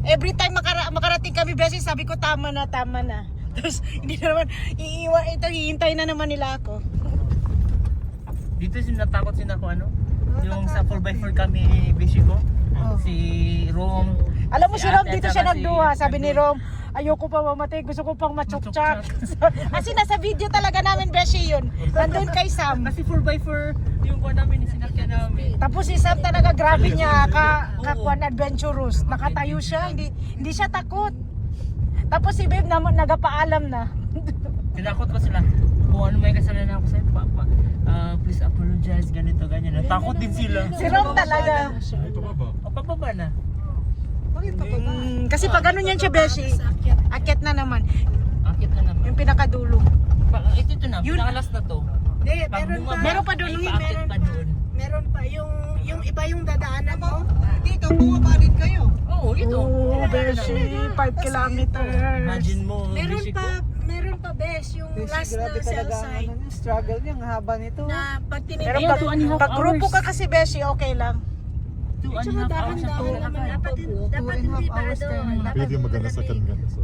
Every time makarating kami beshi, sabi ko tama na. Tapos hindi na naman iiwan ito, hihintay na naman nila ako. Dito natakot sila ko ano? Yung sa 4x4 kami busy ko. Si Rom. Alam mo si Rom ate, dito at siya saka nagduha. si Sabi ni Rom, ayoko pa mamatay, gusto ko pang machukchak. Kasi nasa video talaga namin beshi yun. Nandun kay Sam. Kasi 4x4 yung kuha namin, sinakyan namin. Tapos si Sam talaga grabe niya, kakuan adventurous. Nakatayo siya, hindi siya takot. Tapos si Babe naman nagapaalam na. Tinakot ko sila. Kung ano may kasalanan ako sa'yo, please apologize, ganito, ganyan. Natakot din sila. Si Rom talaga. Ito ba ba? O, pababa na. Bakit pa ba? Kasi pag ano yan siya beshi, akyat na naman. Akit na naman. Yung pinakadulo. Ito na, Yun. pinakalas na to. Hindi, Pag bumaba, Meron pa doon, may paakit pa doon. meron pa yung iba yung dadaanan mo. Dito, bumaba din kayo. Oo, ito. Oh, beshi, 5 kilometers. Imagine mo, Meron busy pa bes yung Beshi, last grabe na cell talaga ang site ano, struggle niya, ang haba nito. na pag Pero tinignan pag grupo ka kasi beshi, okay lang. 2.5 hours na to. Dapat hindi pa doon. Pwede maganda sa kanila. So,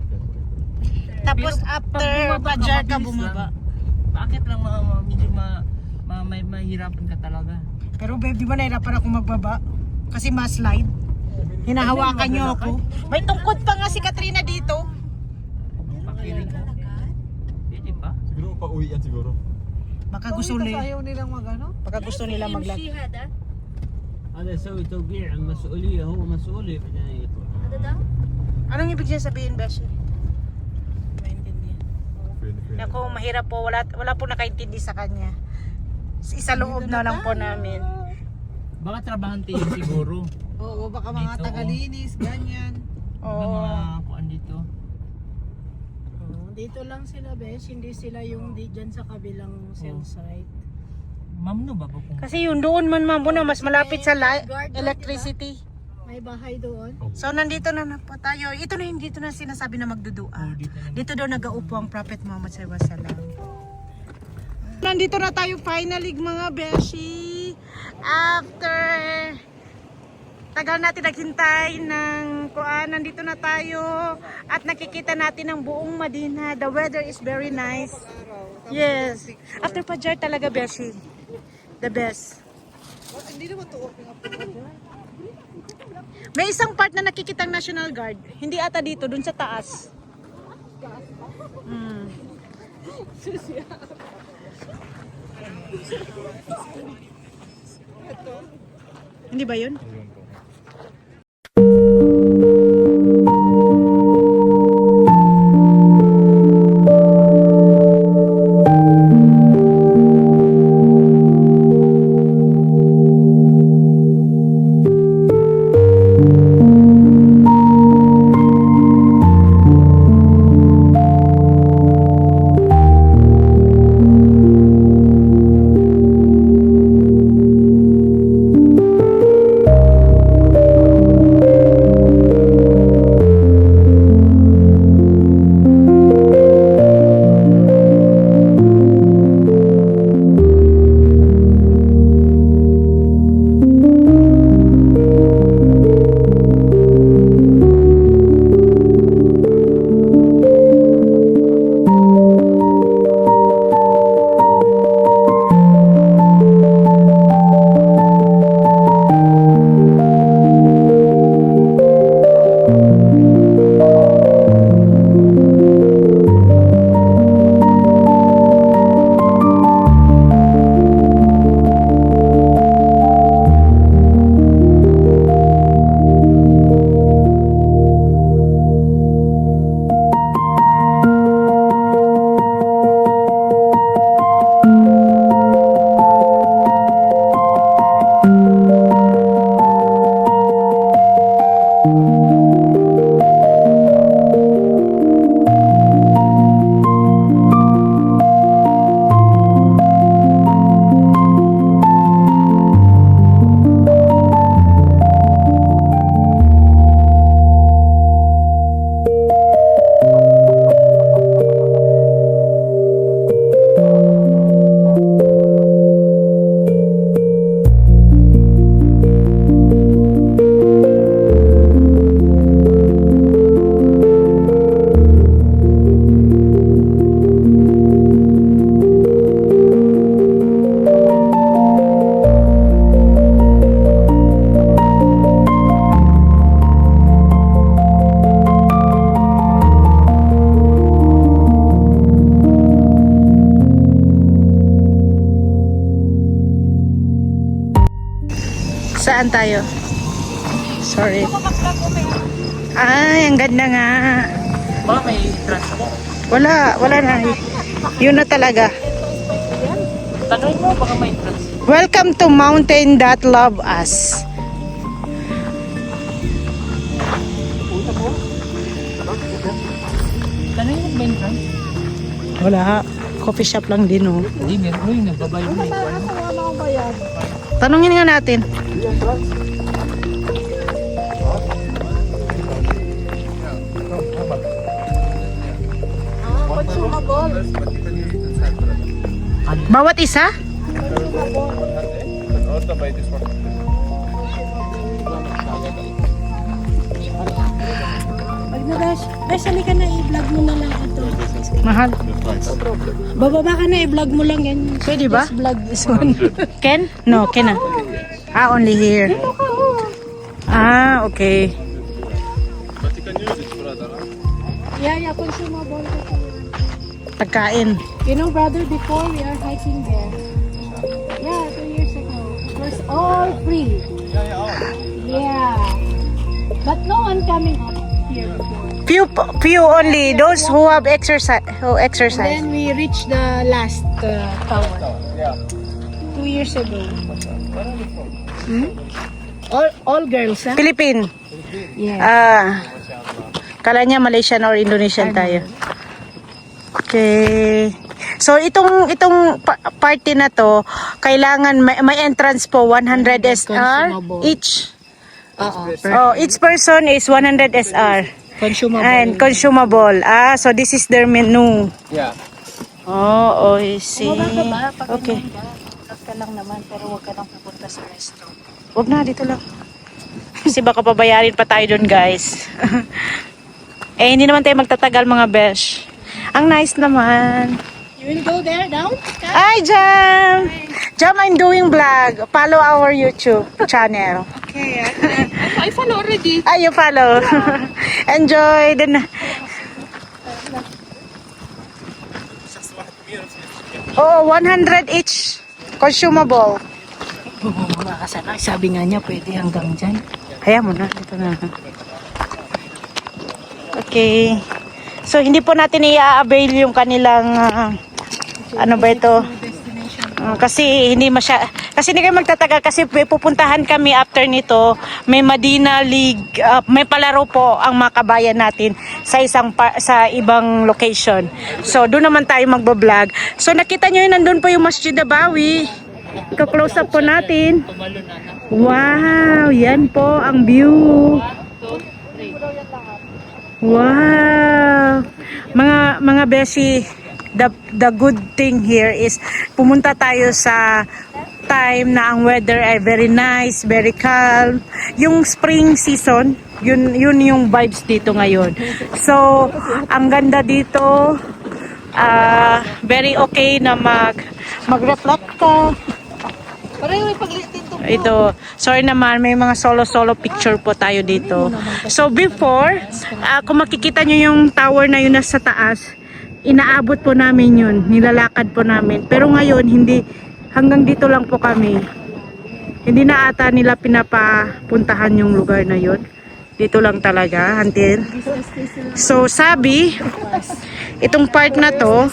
Tapos after Pajar ka mabilis bumaba. lang. Bakit lang medyo mahirapan ka talaga? Pero babe, di ba nahirapan ako magbaba? Kasi ma-slide. Hinahawakan niyo ako. May tungkod pa nga si Katrina dito. Pakiling ko. Pwede pa? Siguro pauwi yan siguro. Baka gusto Kasi nila, ayaw nilang mag-ano. baka gusto nila maglag. يمشي هذا هذا يسوي توقيع مسؤولية هو مسؤول بعدين يطلع هذا ده Anong ibig niya sabihin, Beshi? Maintindihan. Pwede. Ako, mahirap po. Wala po nakaintindi sa kanya. Isa loob na lang po namin. Baka trabahante yun siguro. Oo, baka mga Dito, tagalinis, ganyan. Baka mga kuan dito. Dito lang sila, Besh. Hindi sila yung di dyan sa kabilang cell site. Ma'am no ba po kung Kasi yun doon man mamo na mas malapit sa electricity. May bahay doon. So nandito na po tayo. Ito na yung dito na sinasabi na magdudua. Dito daw nag-aupo ang Prophet Muhammad sallallahu alaihi wasallam. Nandito na tayo finally mga beshi. After tagal natin naghintay ng kuan, nandito na tayo at nakikita natin ang buong Madina. The weather is very nice. Yes. After Fajr talaga beshi. The best. Hindi naman to open up. May isang part na nakikita ang National Guard. Hindi ata dito, dun sa taas. Mm. Hindi ba yun? Saan tayo? Sorry. Ay, ang ganda nga. baka may transport. Wala na. Yun na talaga. Tanong mo baka may transport. Welcome to mountain that love us. Tanong mo may transport. Wala. Coffee shop lang din oh. Hindi, meron mo yung nagbabayad na ito. Tanungin nga natin. Bawat isa? Also buy this one. Pag na-dash, halika na i-vlog mo na lang ito. Mahal. Bababa ka na i-vlog mo lang yan. Pwede ba? Just vlog this one. Ken? No, Ken na. Only here. Ah, okay. Yeah, consumable. Pagkain. You know, brother, before we are hiking there. Yeah, 2 years ago. It was all free. Yeah. But no one coming up here before. Few only those who have exercise Then we reached the last tower. 2 years ago. All girls, huh? Philippine. Yeah. Kala niya Malaysian or Indonesian tayo. Okay. So itong party na to, kailangan may entrance po 100 SR Consumable. each. Oh, each person is 100 SR. Consumable. And consumable. Ah, so this is their menu. Yeah. Oh, I see. Okay. Vlog ka lang naman, pero huwag ka lang pupunta sa restaurant. Wag na, dito lang. Kasi baka pabayarin pa tayo dun, guys. Eh, hindi naman tayo magtatagal, mga besh. Ang nice naman. You will go there down? Hi, Jam! Jam, I'm doing vlog. Follow our YouTube channel. Okay. I follow already. Ah, you follow. Enjoy. Then, oh, 100 each. Consumable. Mga kasana, sabi nga niya pwede hanggang dyan. Hayaan mo na. Dito na. Okay. So, hindi po natin i-avail yung kanilang, ano ba ito? Kasi hindi kasi hindi kayo magtatagal kasi pupuntahan kami after nito. May Medina League, may palaro po ang mga kabayan natin sa sa ibang location. So, doon naman tayo magbo-vlog. So, nakita nyo yun, nandun po yung Masjid Nabawi. Ika-close up po natin. Wow, yan po ang view. Wow. Mga beshi, the good thing here is pumunta tayo sa time na ang weather ay very nice, very calm. Yung spring season, yun yung vibes dito ngayon. So, ang ganda dito, very okay na mag-reflect ka. Pareho yung paglitin to. Ito, sorry naman, may mga solo picture po tayo dito. So before, kung makikita nyo yung tower na yun nasa taas, inaabot po namin yun, nilalakad po namin. Pero ngayon, hindi, hanggang dito lang po kami. Hindi na ata nila pinapapuntahan yung lugar na yun. Dito lang talaga, until. So sabi, itong part na to,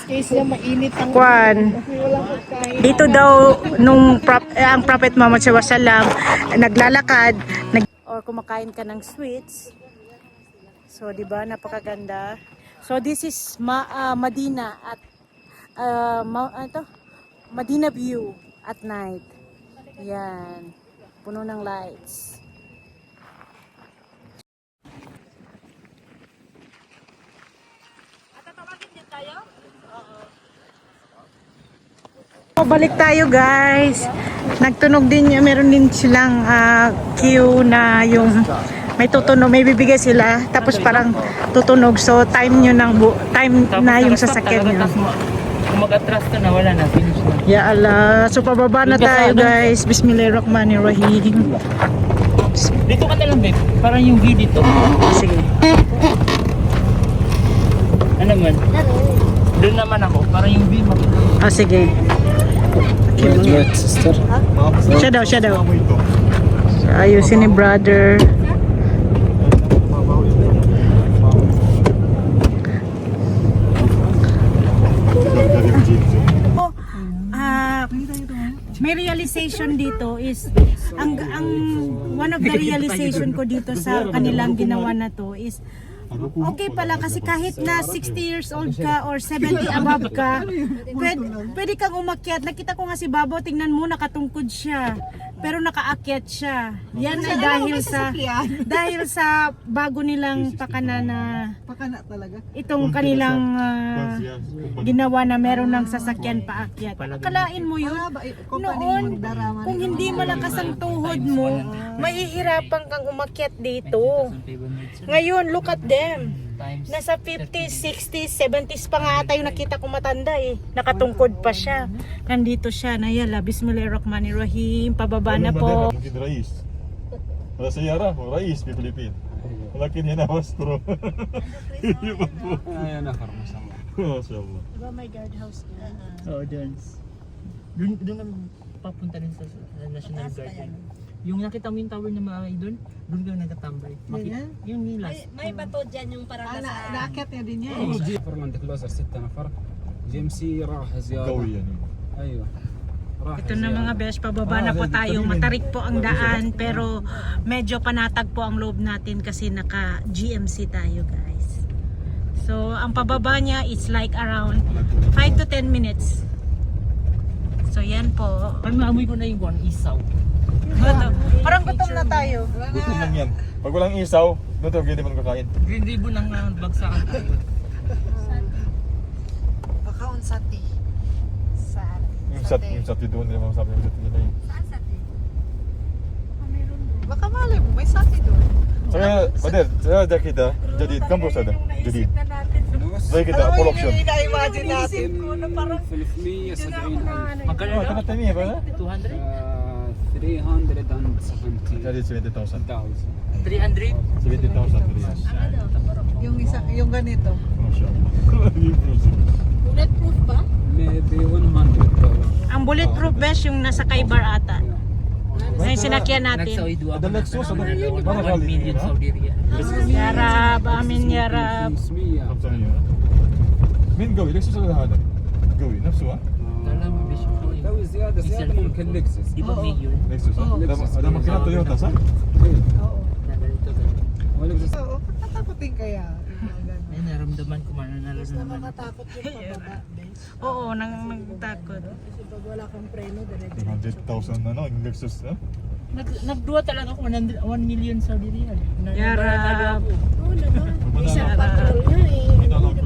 dito daw nung ang Prophet Muhammad SAW naglalakad, or kumakain ka ng sweets. So, di ba, napakaganda. So, this is Medina at Medina view at night. Yan. Puno ng lights. Balik tayo, guys. Nagtunog din, meron din silang queue na yung may tutunog, may bibigay sila tapos parang tutunog, so time nyo time na yung sasakyan nyo. Kung mag-atras ka na, wala na, finish na. Ya Allah, so pababa na tayo, guys. Bismillahirrahmanirrahim. Dito ka na lang, babe. Parang yung view dito. Sige. Ano man? Doon naman ako. Parang yung view makita. Sige. Wait, sister. Siya daw. So, ayusin ni brother. May realization dito is ang one of the realization ko dito sa kanilang ginawa na to is okay pala kasi kahit na 60 years old ka or 70 above ka, pwede kang umakyat. Nakita ko nga si Babaw, tingnan mo, nakatungkod siya. Pero nakaakyat siya. Yan ay dahil sa bago nilang pakana talaga. itong kanilang ginawa na meron ng sasakyan paakyat. Akalain mo yun? Noon, kung hindi malakas ang tuhod mo, mahihirapan kang umakyat dito. Ngayon, look at them. Nasa 50s, 60s, 70s pa nga tayo nakita ko matanda eh. Nakatungkod pa siya. Nandito siya. Nayala, bismillahirrahmanirrahim. Pababa na po. ولا سيارة ورئيس في الفلبين ولكن هنا ماسترو يا نفر ما شاء الله. ما شاء الله. Diba may guardhouse doon? Oo, doon kami papunta din sa National Garden. Yung nakita mo yung tower na mga doon ka nagtatambay. Ganyan? Yung nilas. May bato dyan yung parang nasa... Naakyat niya din yan. نفر لاند كلوزر 6 نفر. جيم سي راح زياده. قوي يعني. ايوه. راح Ito na mga besh, pababa na po tayo. Matarik po ang daan pero medyo panatag po ang loob natin kasi naka GMC tayo guys. So ang pababa niya is like around 5 to 10 minutes. So yan po. Pag naamoy ko na yung one isaw. Parang gutom na tayo. Gusto lang yan. Pag walang isaw, doon tayo hindi man kakain. Green ribbon ang bagsakan tayo. Baka unsati. Yung sati doon, hindi mo masabi yung sati nila yun. Baka malay mo, may sati doon. Saya, Badel, saya ada kita jadi kampus ada. Jadi, saya kita full option. ina-imagine natin. 370 Magkano Oh, na? kenapa ini apa? 200? 370,000. Jadi 70,000. 300? 70,000 riyal. Yung isa, yung ganito. Masya Allah. Bulletproof ba? Maybe 100 Ang bulletproof besh yung nasa Kaibar ata. Yung sinakyan natin. Nagsawido ako Ada na Lexus, ada 1 berapa kali? million Saudi riyal. Yarab, amin yarab. 500. خمسمية. مين قوي؟ ليكسوس ولا هذا؟ قوي نفسه ها؟ Alam mo, besh, لو زياده زياده ممكن لكزس. Di ba million? ليكسوس ها؟ هذا ماكينة تويوتا صح؟ Oo. Na ganito ganito. ولكزس Oo, tatakotin kaya. Yung mga ganun. Ay, naramdaman ko mananalo na naman. Nakakatakot yung pababa, Bes. Oo, nagtakot. Kasi pag wala kang preno, diretso. 100,000 ano, yung Lexus ha? Nagduwa talaga ako 1 million Saudi riyal. Yarab. Oo naman. Wala Isang na. patrol nga eh. Kita lang po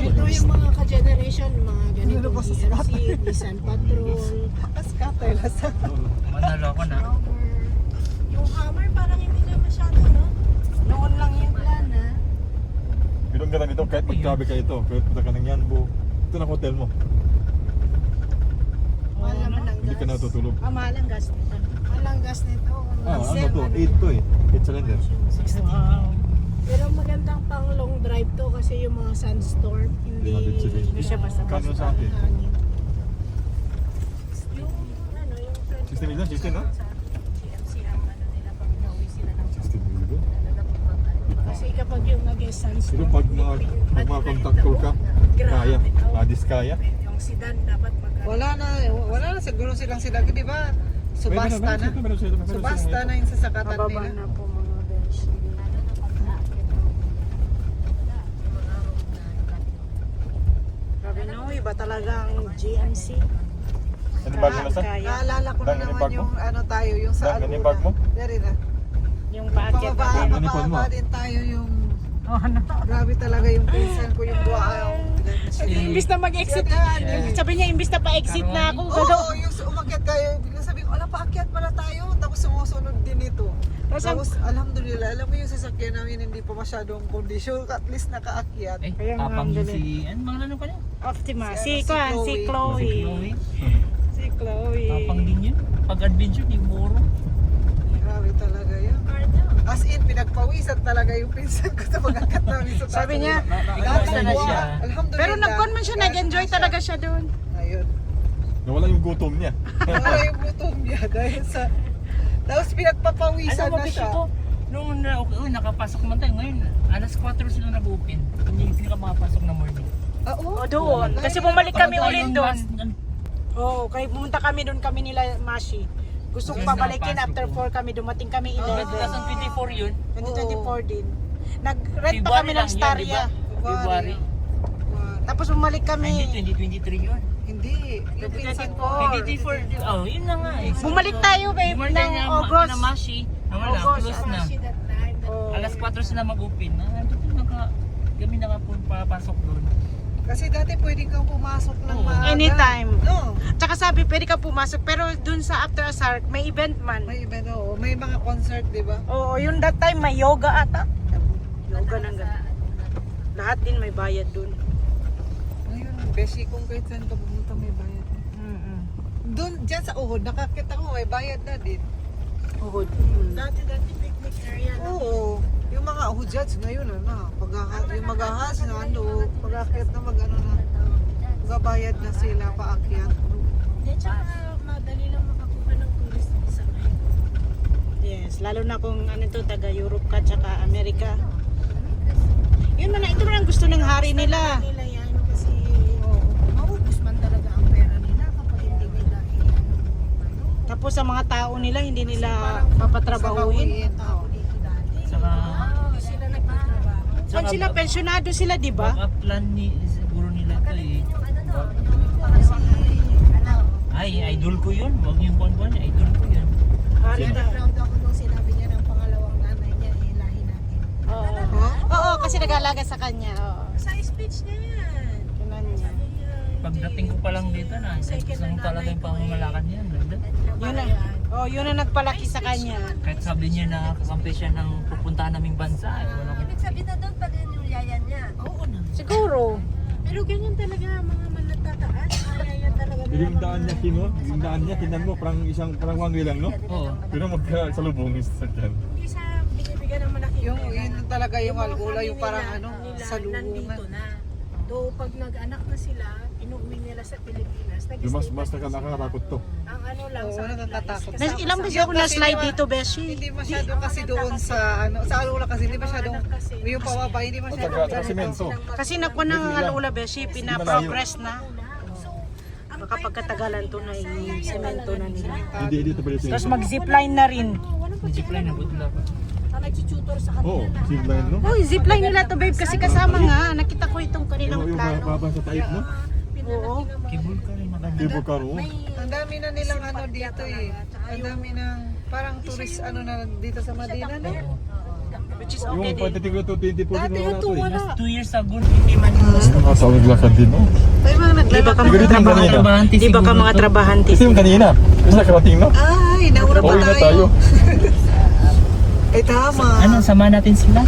Ito yung mga ka-generation, mga ganitong GRC, Nissan Patrol. Tapos katay lasa. Manalo ako na. Yung Hammer parang hindi na masyado, no? Noon lang yung plan, ha? Bidong ka lang dito kahit magkabi ka ito, kahit punta ka ng Yanbo, ito na hotel mo, Mahal naman ang hindi ka gas. natutulog. Mahal ang gas nito. Mahal ang gas nito. Ano to? 8 to eh, 8 cylinder. Wow. Pero magandang pang long drive to kasi yung mga sandstorm, hindi 170. siya basta-basta. Kano sa atin? hangin. Yung ano, yung 60 million, 60 no? GMC ang ano nila pag nauwi sila ng 60 million. kasi kapag yung nag-guest Pero sandstorm, pag magkontactor ka, kaya, hadis kaya. yung sedan dapat Wala na siguro silang sila, di ba? Subasta na. Subasta na yung sasakatan Pababa nila. na po mga besh. Grabe no, iba talagang GMC. Ano bag mo na sa? Kaya. Naalala ko na Dang, naman inibag mo? yung ano tayo, yung sa Dang, Aluna. inibag mo? Dari na. Yung packet Pababa, natin. Ano phone mo? pababa din tayo yung Oh, ano? grabe talaga yung pinsan ko yung buhaw. Imbis na mag-exit. Sabi niya, imbis na pa-exit na ako. Oo, yung umakyat tayo, bigla sabi ko, ala paakyat pala tayo. Tapos sumusunod din ito. Tapos alhamdulillah, alam mo yung sasakyan namin hindi pa masyadong kondisyon, at least nakaakyat. Eh, Kaya nga, tapang ang galing. si... Ano mga lalo ka niya? Optima. Si Si Kwan, si Chloe. Chloe. Si Chloe. Tapang din yun. Pag-adventure, di muro. Grabe talaga yun. As in, pinagpawisan talaga yung pinsan ko sa pag-akyat namin sa taas. Sabi niya, Basta na siya. Alhamdulillah. pero nag-con man siya, nag-enjoy talaga siya doon. Ayun. Nawala yung gutom niya. Wala yung gutom niya dahil sa... Tapos pinagpapawisan Alam mo, na kasi siya. ko, nung nakapasok man tayo ngayon, alas 4 sila nag-open. Hindi ka makapasok na morning. Ah, oo. O doon. Kasi bumalik kami Pagod ulit yung doon. bus, Oo, kaya pumunta kami doon kami nila Mashi. Gusto kong pabalikin after 4 kami, dumating kami 11. 2024 yun. 2024 din. Nag-rent pa kami ng lang yun, Staria. di ba? February. Tapos bumalik Hindi, kami. 2023 yun. Hindi. Yung pinsan ko. 2024. Oh, yun na nga eh. Bumalik tayo babe Bumalik ng tayo August. na Mashi. Wala, August, close na. that time, Oh. Alas 4 sila mag-open. Kami nakapapasok doon. Kasi dati pwede kang pumasok ng Oo. maaga. Anytime. No. Tsaka sabi, pwede ka pumasok. Pero dun sa After Asar, may event man. May iba no. May mga concert, di ba? Oo, yung that time may yoga ata. Yoga ng gabi. Lahat din may bayad dun. Ngayon, beshi kung kahit saan ka pumunta may bayad. Mm-mm. Doon, dyan sa Uhod, nakakita ko may bayad na din. Uhud. Dati picnic area na. Oo. Yung mga hujads ngayon, yung mag-ahas na pag-akyat na magbabayad na sila paakyat. Tsaka madali lang makakuha ng tourist visa ngayon. Yes, lalo na kung taga Europe ka tsaka Amerika. Yun man, ito man ang gusto ng hari nila. Nila yan kasi maubos man talaga ang pera nila kapag hindi nila Tapos sa mga tao nila, hindi nila papatrabahuin. Oo. Saka, Sila nagtatrabaho. Kung sila, pensyonado sila, di ba? baka plan siguro nila ito eh. Ay, idol ko yun. Huwag yung buwan-buwan, idol ko yun. Hari na. Proud ako nung sinabi niya ng pangalawang nanay niya, lahi natin. Oo, kasi nag-aalaga sa kanya. Oo. Sa speech niya yan. Tunan niya. Pagdating ko pa lang dito na, gusto mo talaga yung pamamalakad niya. Ganda. Yun na nagpalaki sa kanya. Kahit sabi niya na kakampi siya ng pupuntahan naming bansa. Wala ko. Ibig sabihin na doon pa din yung yaya niya. Oo na. Siguro. Pero ganyan talaga mga manatataas. Yaya talaga. Yung daan niya, yung daan niya, tinan mo, parang one way lang, no? Oo. Pero magkasalubong sa dyan. Hindi sa binibigyan ng malaki Yun talaga yung algula, yung parang sa nandito lubungan. na. Do pag nag-anak na sila, inuwi nila sa Pilipinas. Mas nakakatakot to. Ang ano lang Oo, sa nakakatakot. Nas, ilang beses ako na-slide dito, Beshi. Hindi masyado kasi doon sa sa alula kasi hindi masyadong yung pababa, hindi masyadong Taga simento. Kasi nakuha ng alula, Beshi, pinaprogress na. Baka pagkatagalan to na yung semento na nila. Hindi dito pala siya. Tapos mag-zipline na rin. Nag-zipline na budla pa. nag-tutor sa kanila Oo, na. zipline, no? Oh, zipline nila to, babe, kasi kasama nga. Nakita ko itong kanilang Yung plano. baba sa taip, no? Oo. Kibul ka rin maganda. Cable car, oo. Ang dami na nilang dito eh. Ang dami ng parang tourist na dito sa Madina, no? Which is Yung okay din. pagtitiglo to 20 po, Dati wala ito, to eh. wala. Last 2 years ago, hindi man yung gusto. Sa naglakad din, no? May mga Di ba ka naglalakad. mga Ganito yung trabahante? kanina. Di ba ka mga trabahante? Kasi yung kanina, kasi nakarating, no? Ay, nauna pa Pauwi na tayo. tayo. Ay, tama. Ano, sama natin sila?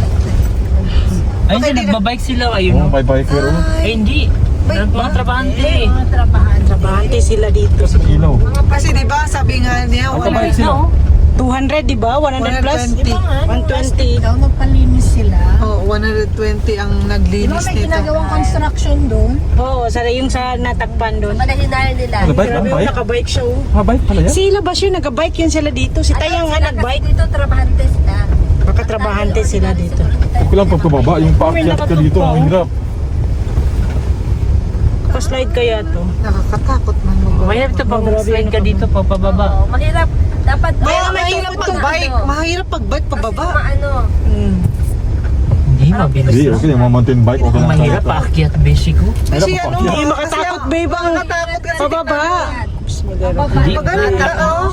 Ayun Okay, na, nagbabike sila. Ayun, Oo, no? may biker, oh. Ay, hindi. Mga trabahante. Trabahante sila dito. Sa ilaw. Kasi di ba sabi nga niya, Ang wala. kabike sila. 200, di ba? 100 plus? 120. 120. Ikaw nagpalinis sila. Oh, 120 ang naglinis May nito. ginagawang construction doon. Oo, yung sa natakpan doon. Manahinayan nila. Ano, bike? Grabe, Ang bike? nakabike siya. Oh. Ah, bike pala yan? Sila ba siya? Nagabike yun sila dito. Si Tayang nga nagbike. Dito trabahante sila. Baka trabahante sila dito. Huwag ko lang pagpababa, yung paakyat ka dito, ang hirap. Pa-slide kaya to. Nakakatakot man mo. Mahirap ito pag slide ka dito, pababa. Mahirap. Dapat Mahirap pag-bike. Mahirap pag-bike pababa. Ano? Hindi, mabilis. Hindi, okay lang, mga mountain bike, okay lang. Mahirap paakyat, beshi ko. Kasi Hirap ano, paakyat. Hindi makatakot, babe. Ang Makatakot kasi. pababa. Hindi, Pag ano ka, oh.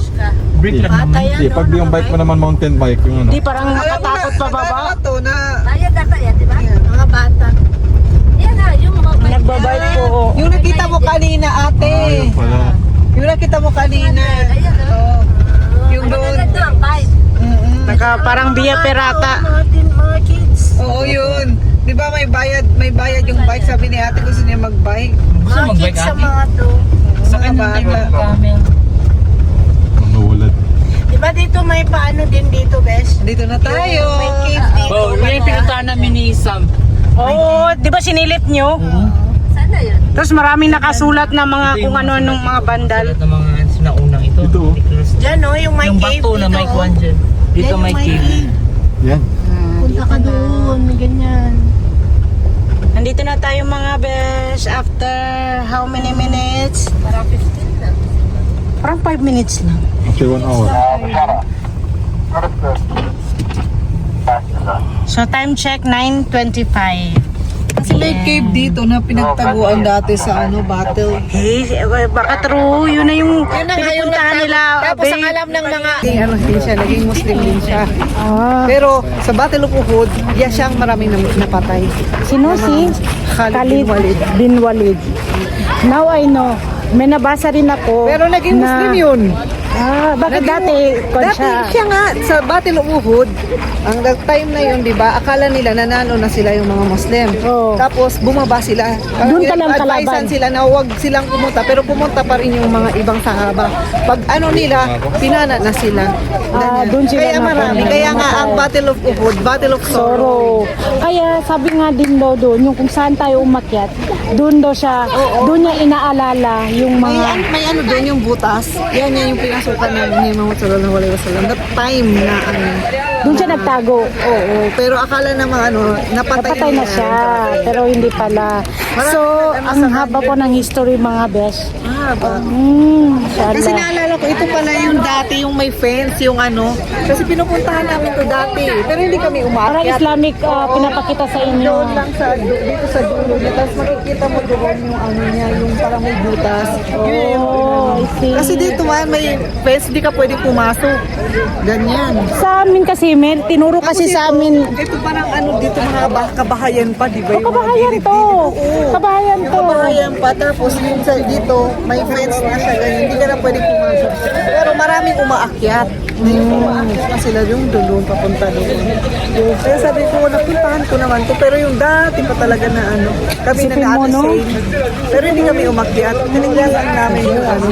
break lang naman. Hindi, pag yung bike mo naman mountain bike, yung ano. Hindi, parang nakatakot pababa. Nakakatawa to na Bayad ata yan, di ba? Mga bata. Yan na, yung mga Nagbabike po. yung nakita mo kanina, ate. Ayun pala. Yung nakita mo kanina. Ayan, Oh. Yung doon. Maganda ang bike. Parang Via Ferrata. Mga kids. Oo, yun. Di ba may bayad yung bike. Sabi ni ate gusto niya mag-bike. Gusto mo mag-bike, Sa ate? mga to. Sa kanan tayo mag-camel. Manulad. Di ba dito may paano din dito, Besh? Dito na tayo. May cave dito. Oh, yun yung pinuntahan namin ni Sam. Oo, di ba sinilip nyo? Sana yun. Tapos maraming nakasulat na mga kung ano-anong mga bandal. Lahat ng mga sinaunang ito. Ito, oh. Diyan o, yung may Yung cave bato na dito. may kwan dyan. Dito may cave. Yan. Punta ka doon, ganyan. Nandito na tayo mga besh. After how many minutes? Parang 15 na. Parang 5 minutes lang. After 1 hour. So time check 9:25. Kasi may cave dito na pinagtaguan dati sa battle. Hey, baka true. Yun na yung pinupuntahan nila. Tapos ang babe. alam ng mga din siya, naging Muslim din siya. Pero sa Battle of Uhud, siyang maraming napatay. Sino si? Khalid bin Walid. bin Walid. Now I know. May nabasa rin ako. Pero naging na- Muslim yun. Bakit dati? Dati siya nga sa Battle of Uhud, ang that time na yun, di ba, akala nila nanalo na sila yung mga Muslim. Oo. Tapos bumaba sila. Doon ka lang kalaban. Advisean sila na huwag silang pumunta, pero pumunta pa rin yung mga ibang sahaba. Pag ano nila, pinana na sila. Ganyan. Doon sila Kaya marami. Kaya nga ang Battle of Uhud, Battle of Sorrow. Kaya sabi nga din daw doon, yung kung saan tayo umakyat, doon daw siya, doon niya inaalala yung May, mga... may ano doon yung butas. Yan yung pinasukan ni Muhammad sallallahu alaihi wasallam. That time na ano. Doon siya nagtago. Oo, pero akala naman ano, Napatay na siya, pero hindi pala. So, ang haba po ng history mga besh. Mahaba. Inshallah. Kasi naalala ko, ito pala yung dati, yung may fence, yung ano. Kasi pinupuntahan namin to dati. Pero hindi kami Parang umakyat. Islamic pinapakita sa inyo. Doon lang sa, dito sa dulo niya. Tapos makikita mo doon yung ano niya, yung parang may butas. Yun. Oh, I see. Kasi dito man, may fence, di ka pwede pumasok. Ganyan. Sa amin kasi, may tinuro kasi sa amin. Ito parang ano, dito mga kabahayan pa, di ba? Yung mga Kabahayan gilid to. dito. Oo. Kabahayan to. Kabahayan pa, tapos yung sa dito, may fence na siya, ganyan. Hindi ka na pwede pumasok. Pero maraming umaakyat. Umaakyat na sila yung doon, papunta doon. Kaya sabi ko, napuntahan ko naman to. Pero yung dati pa talaga na ano, kami na Isipin mo, no? Pero hindi kami umakyat. Tinignan lang namin yung ano.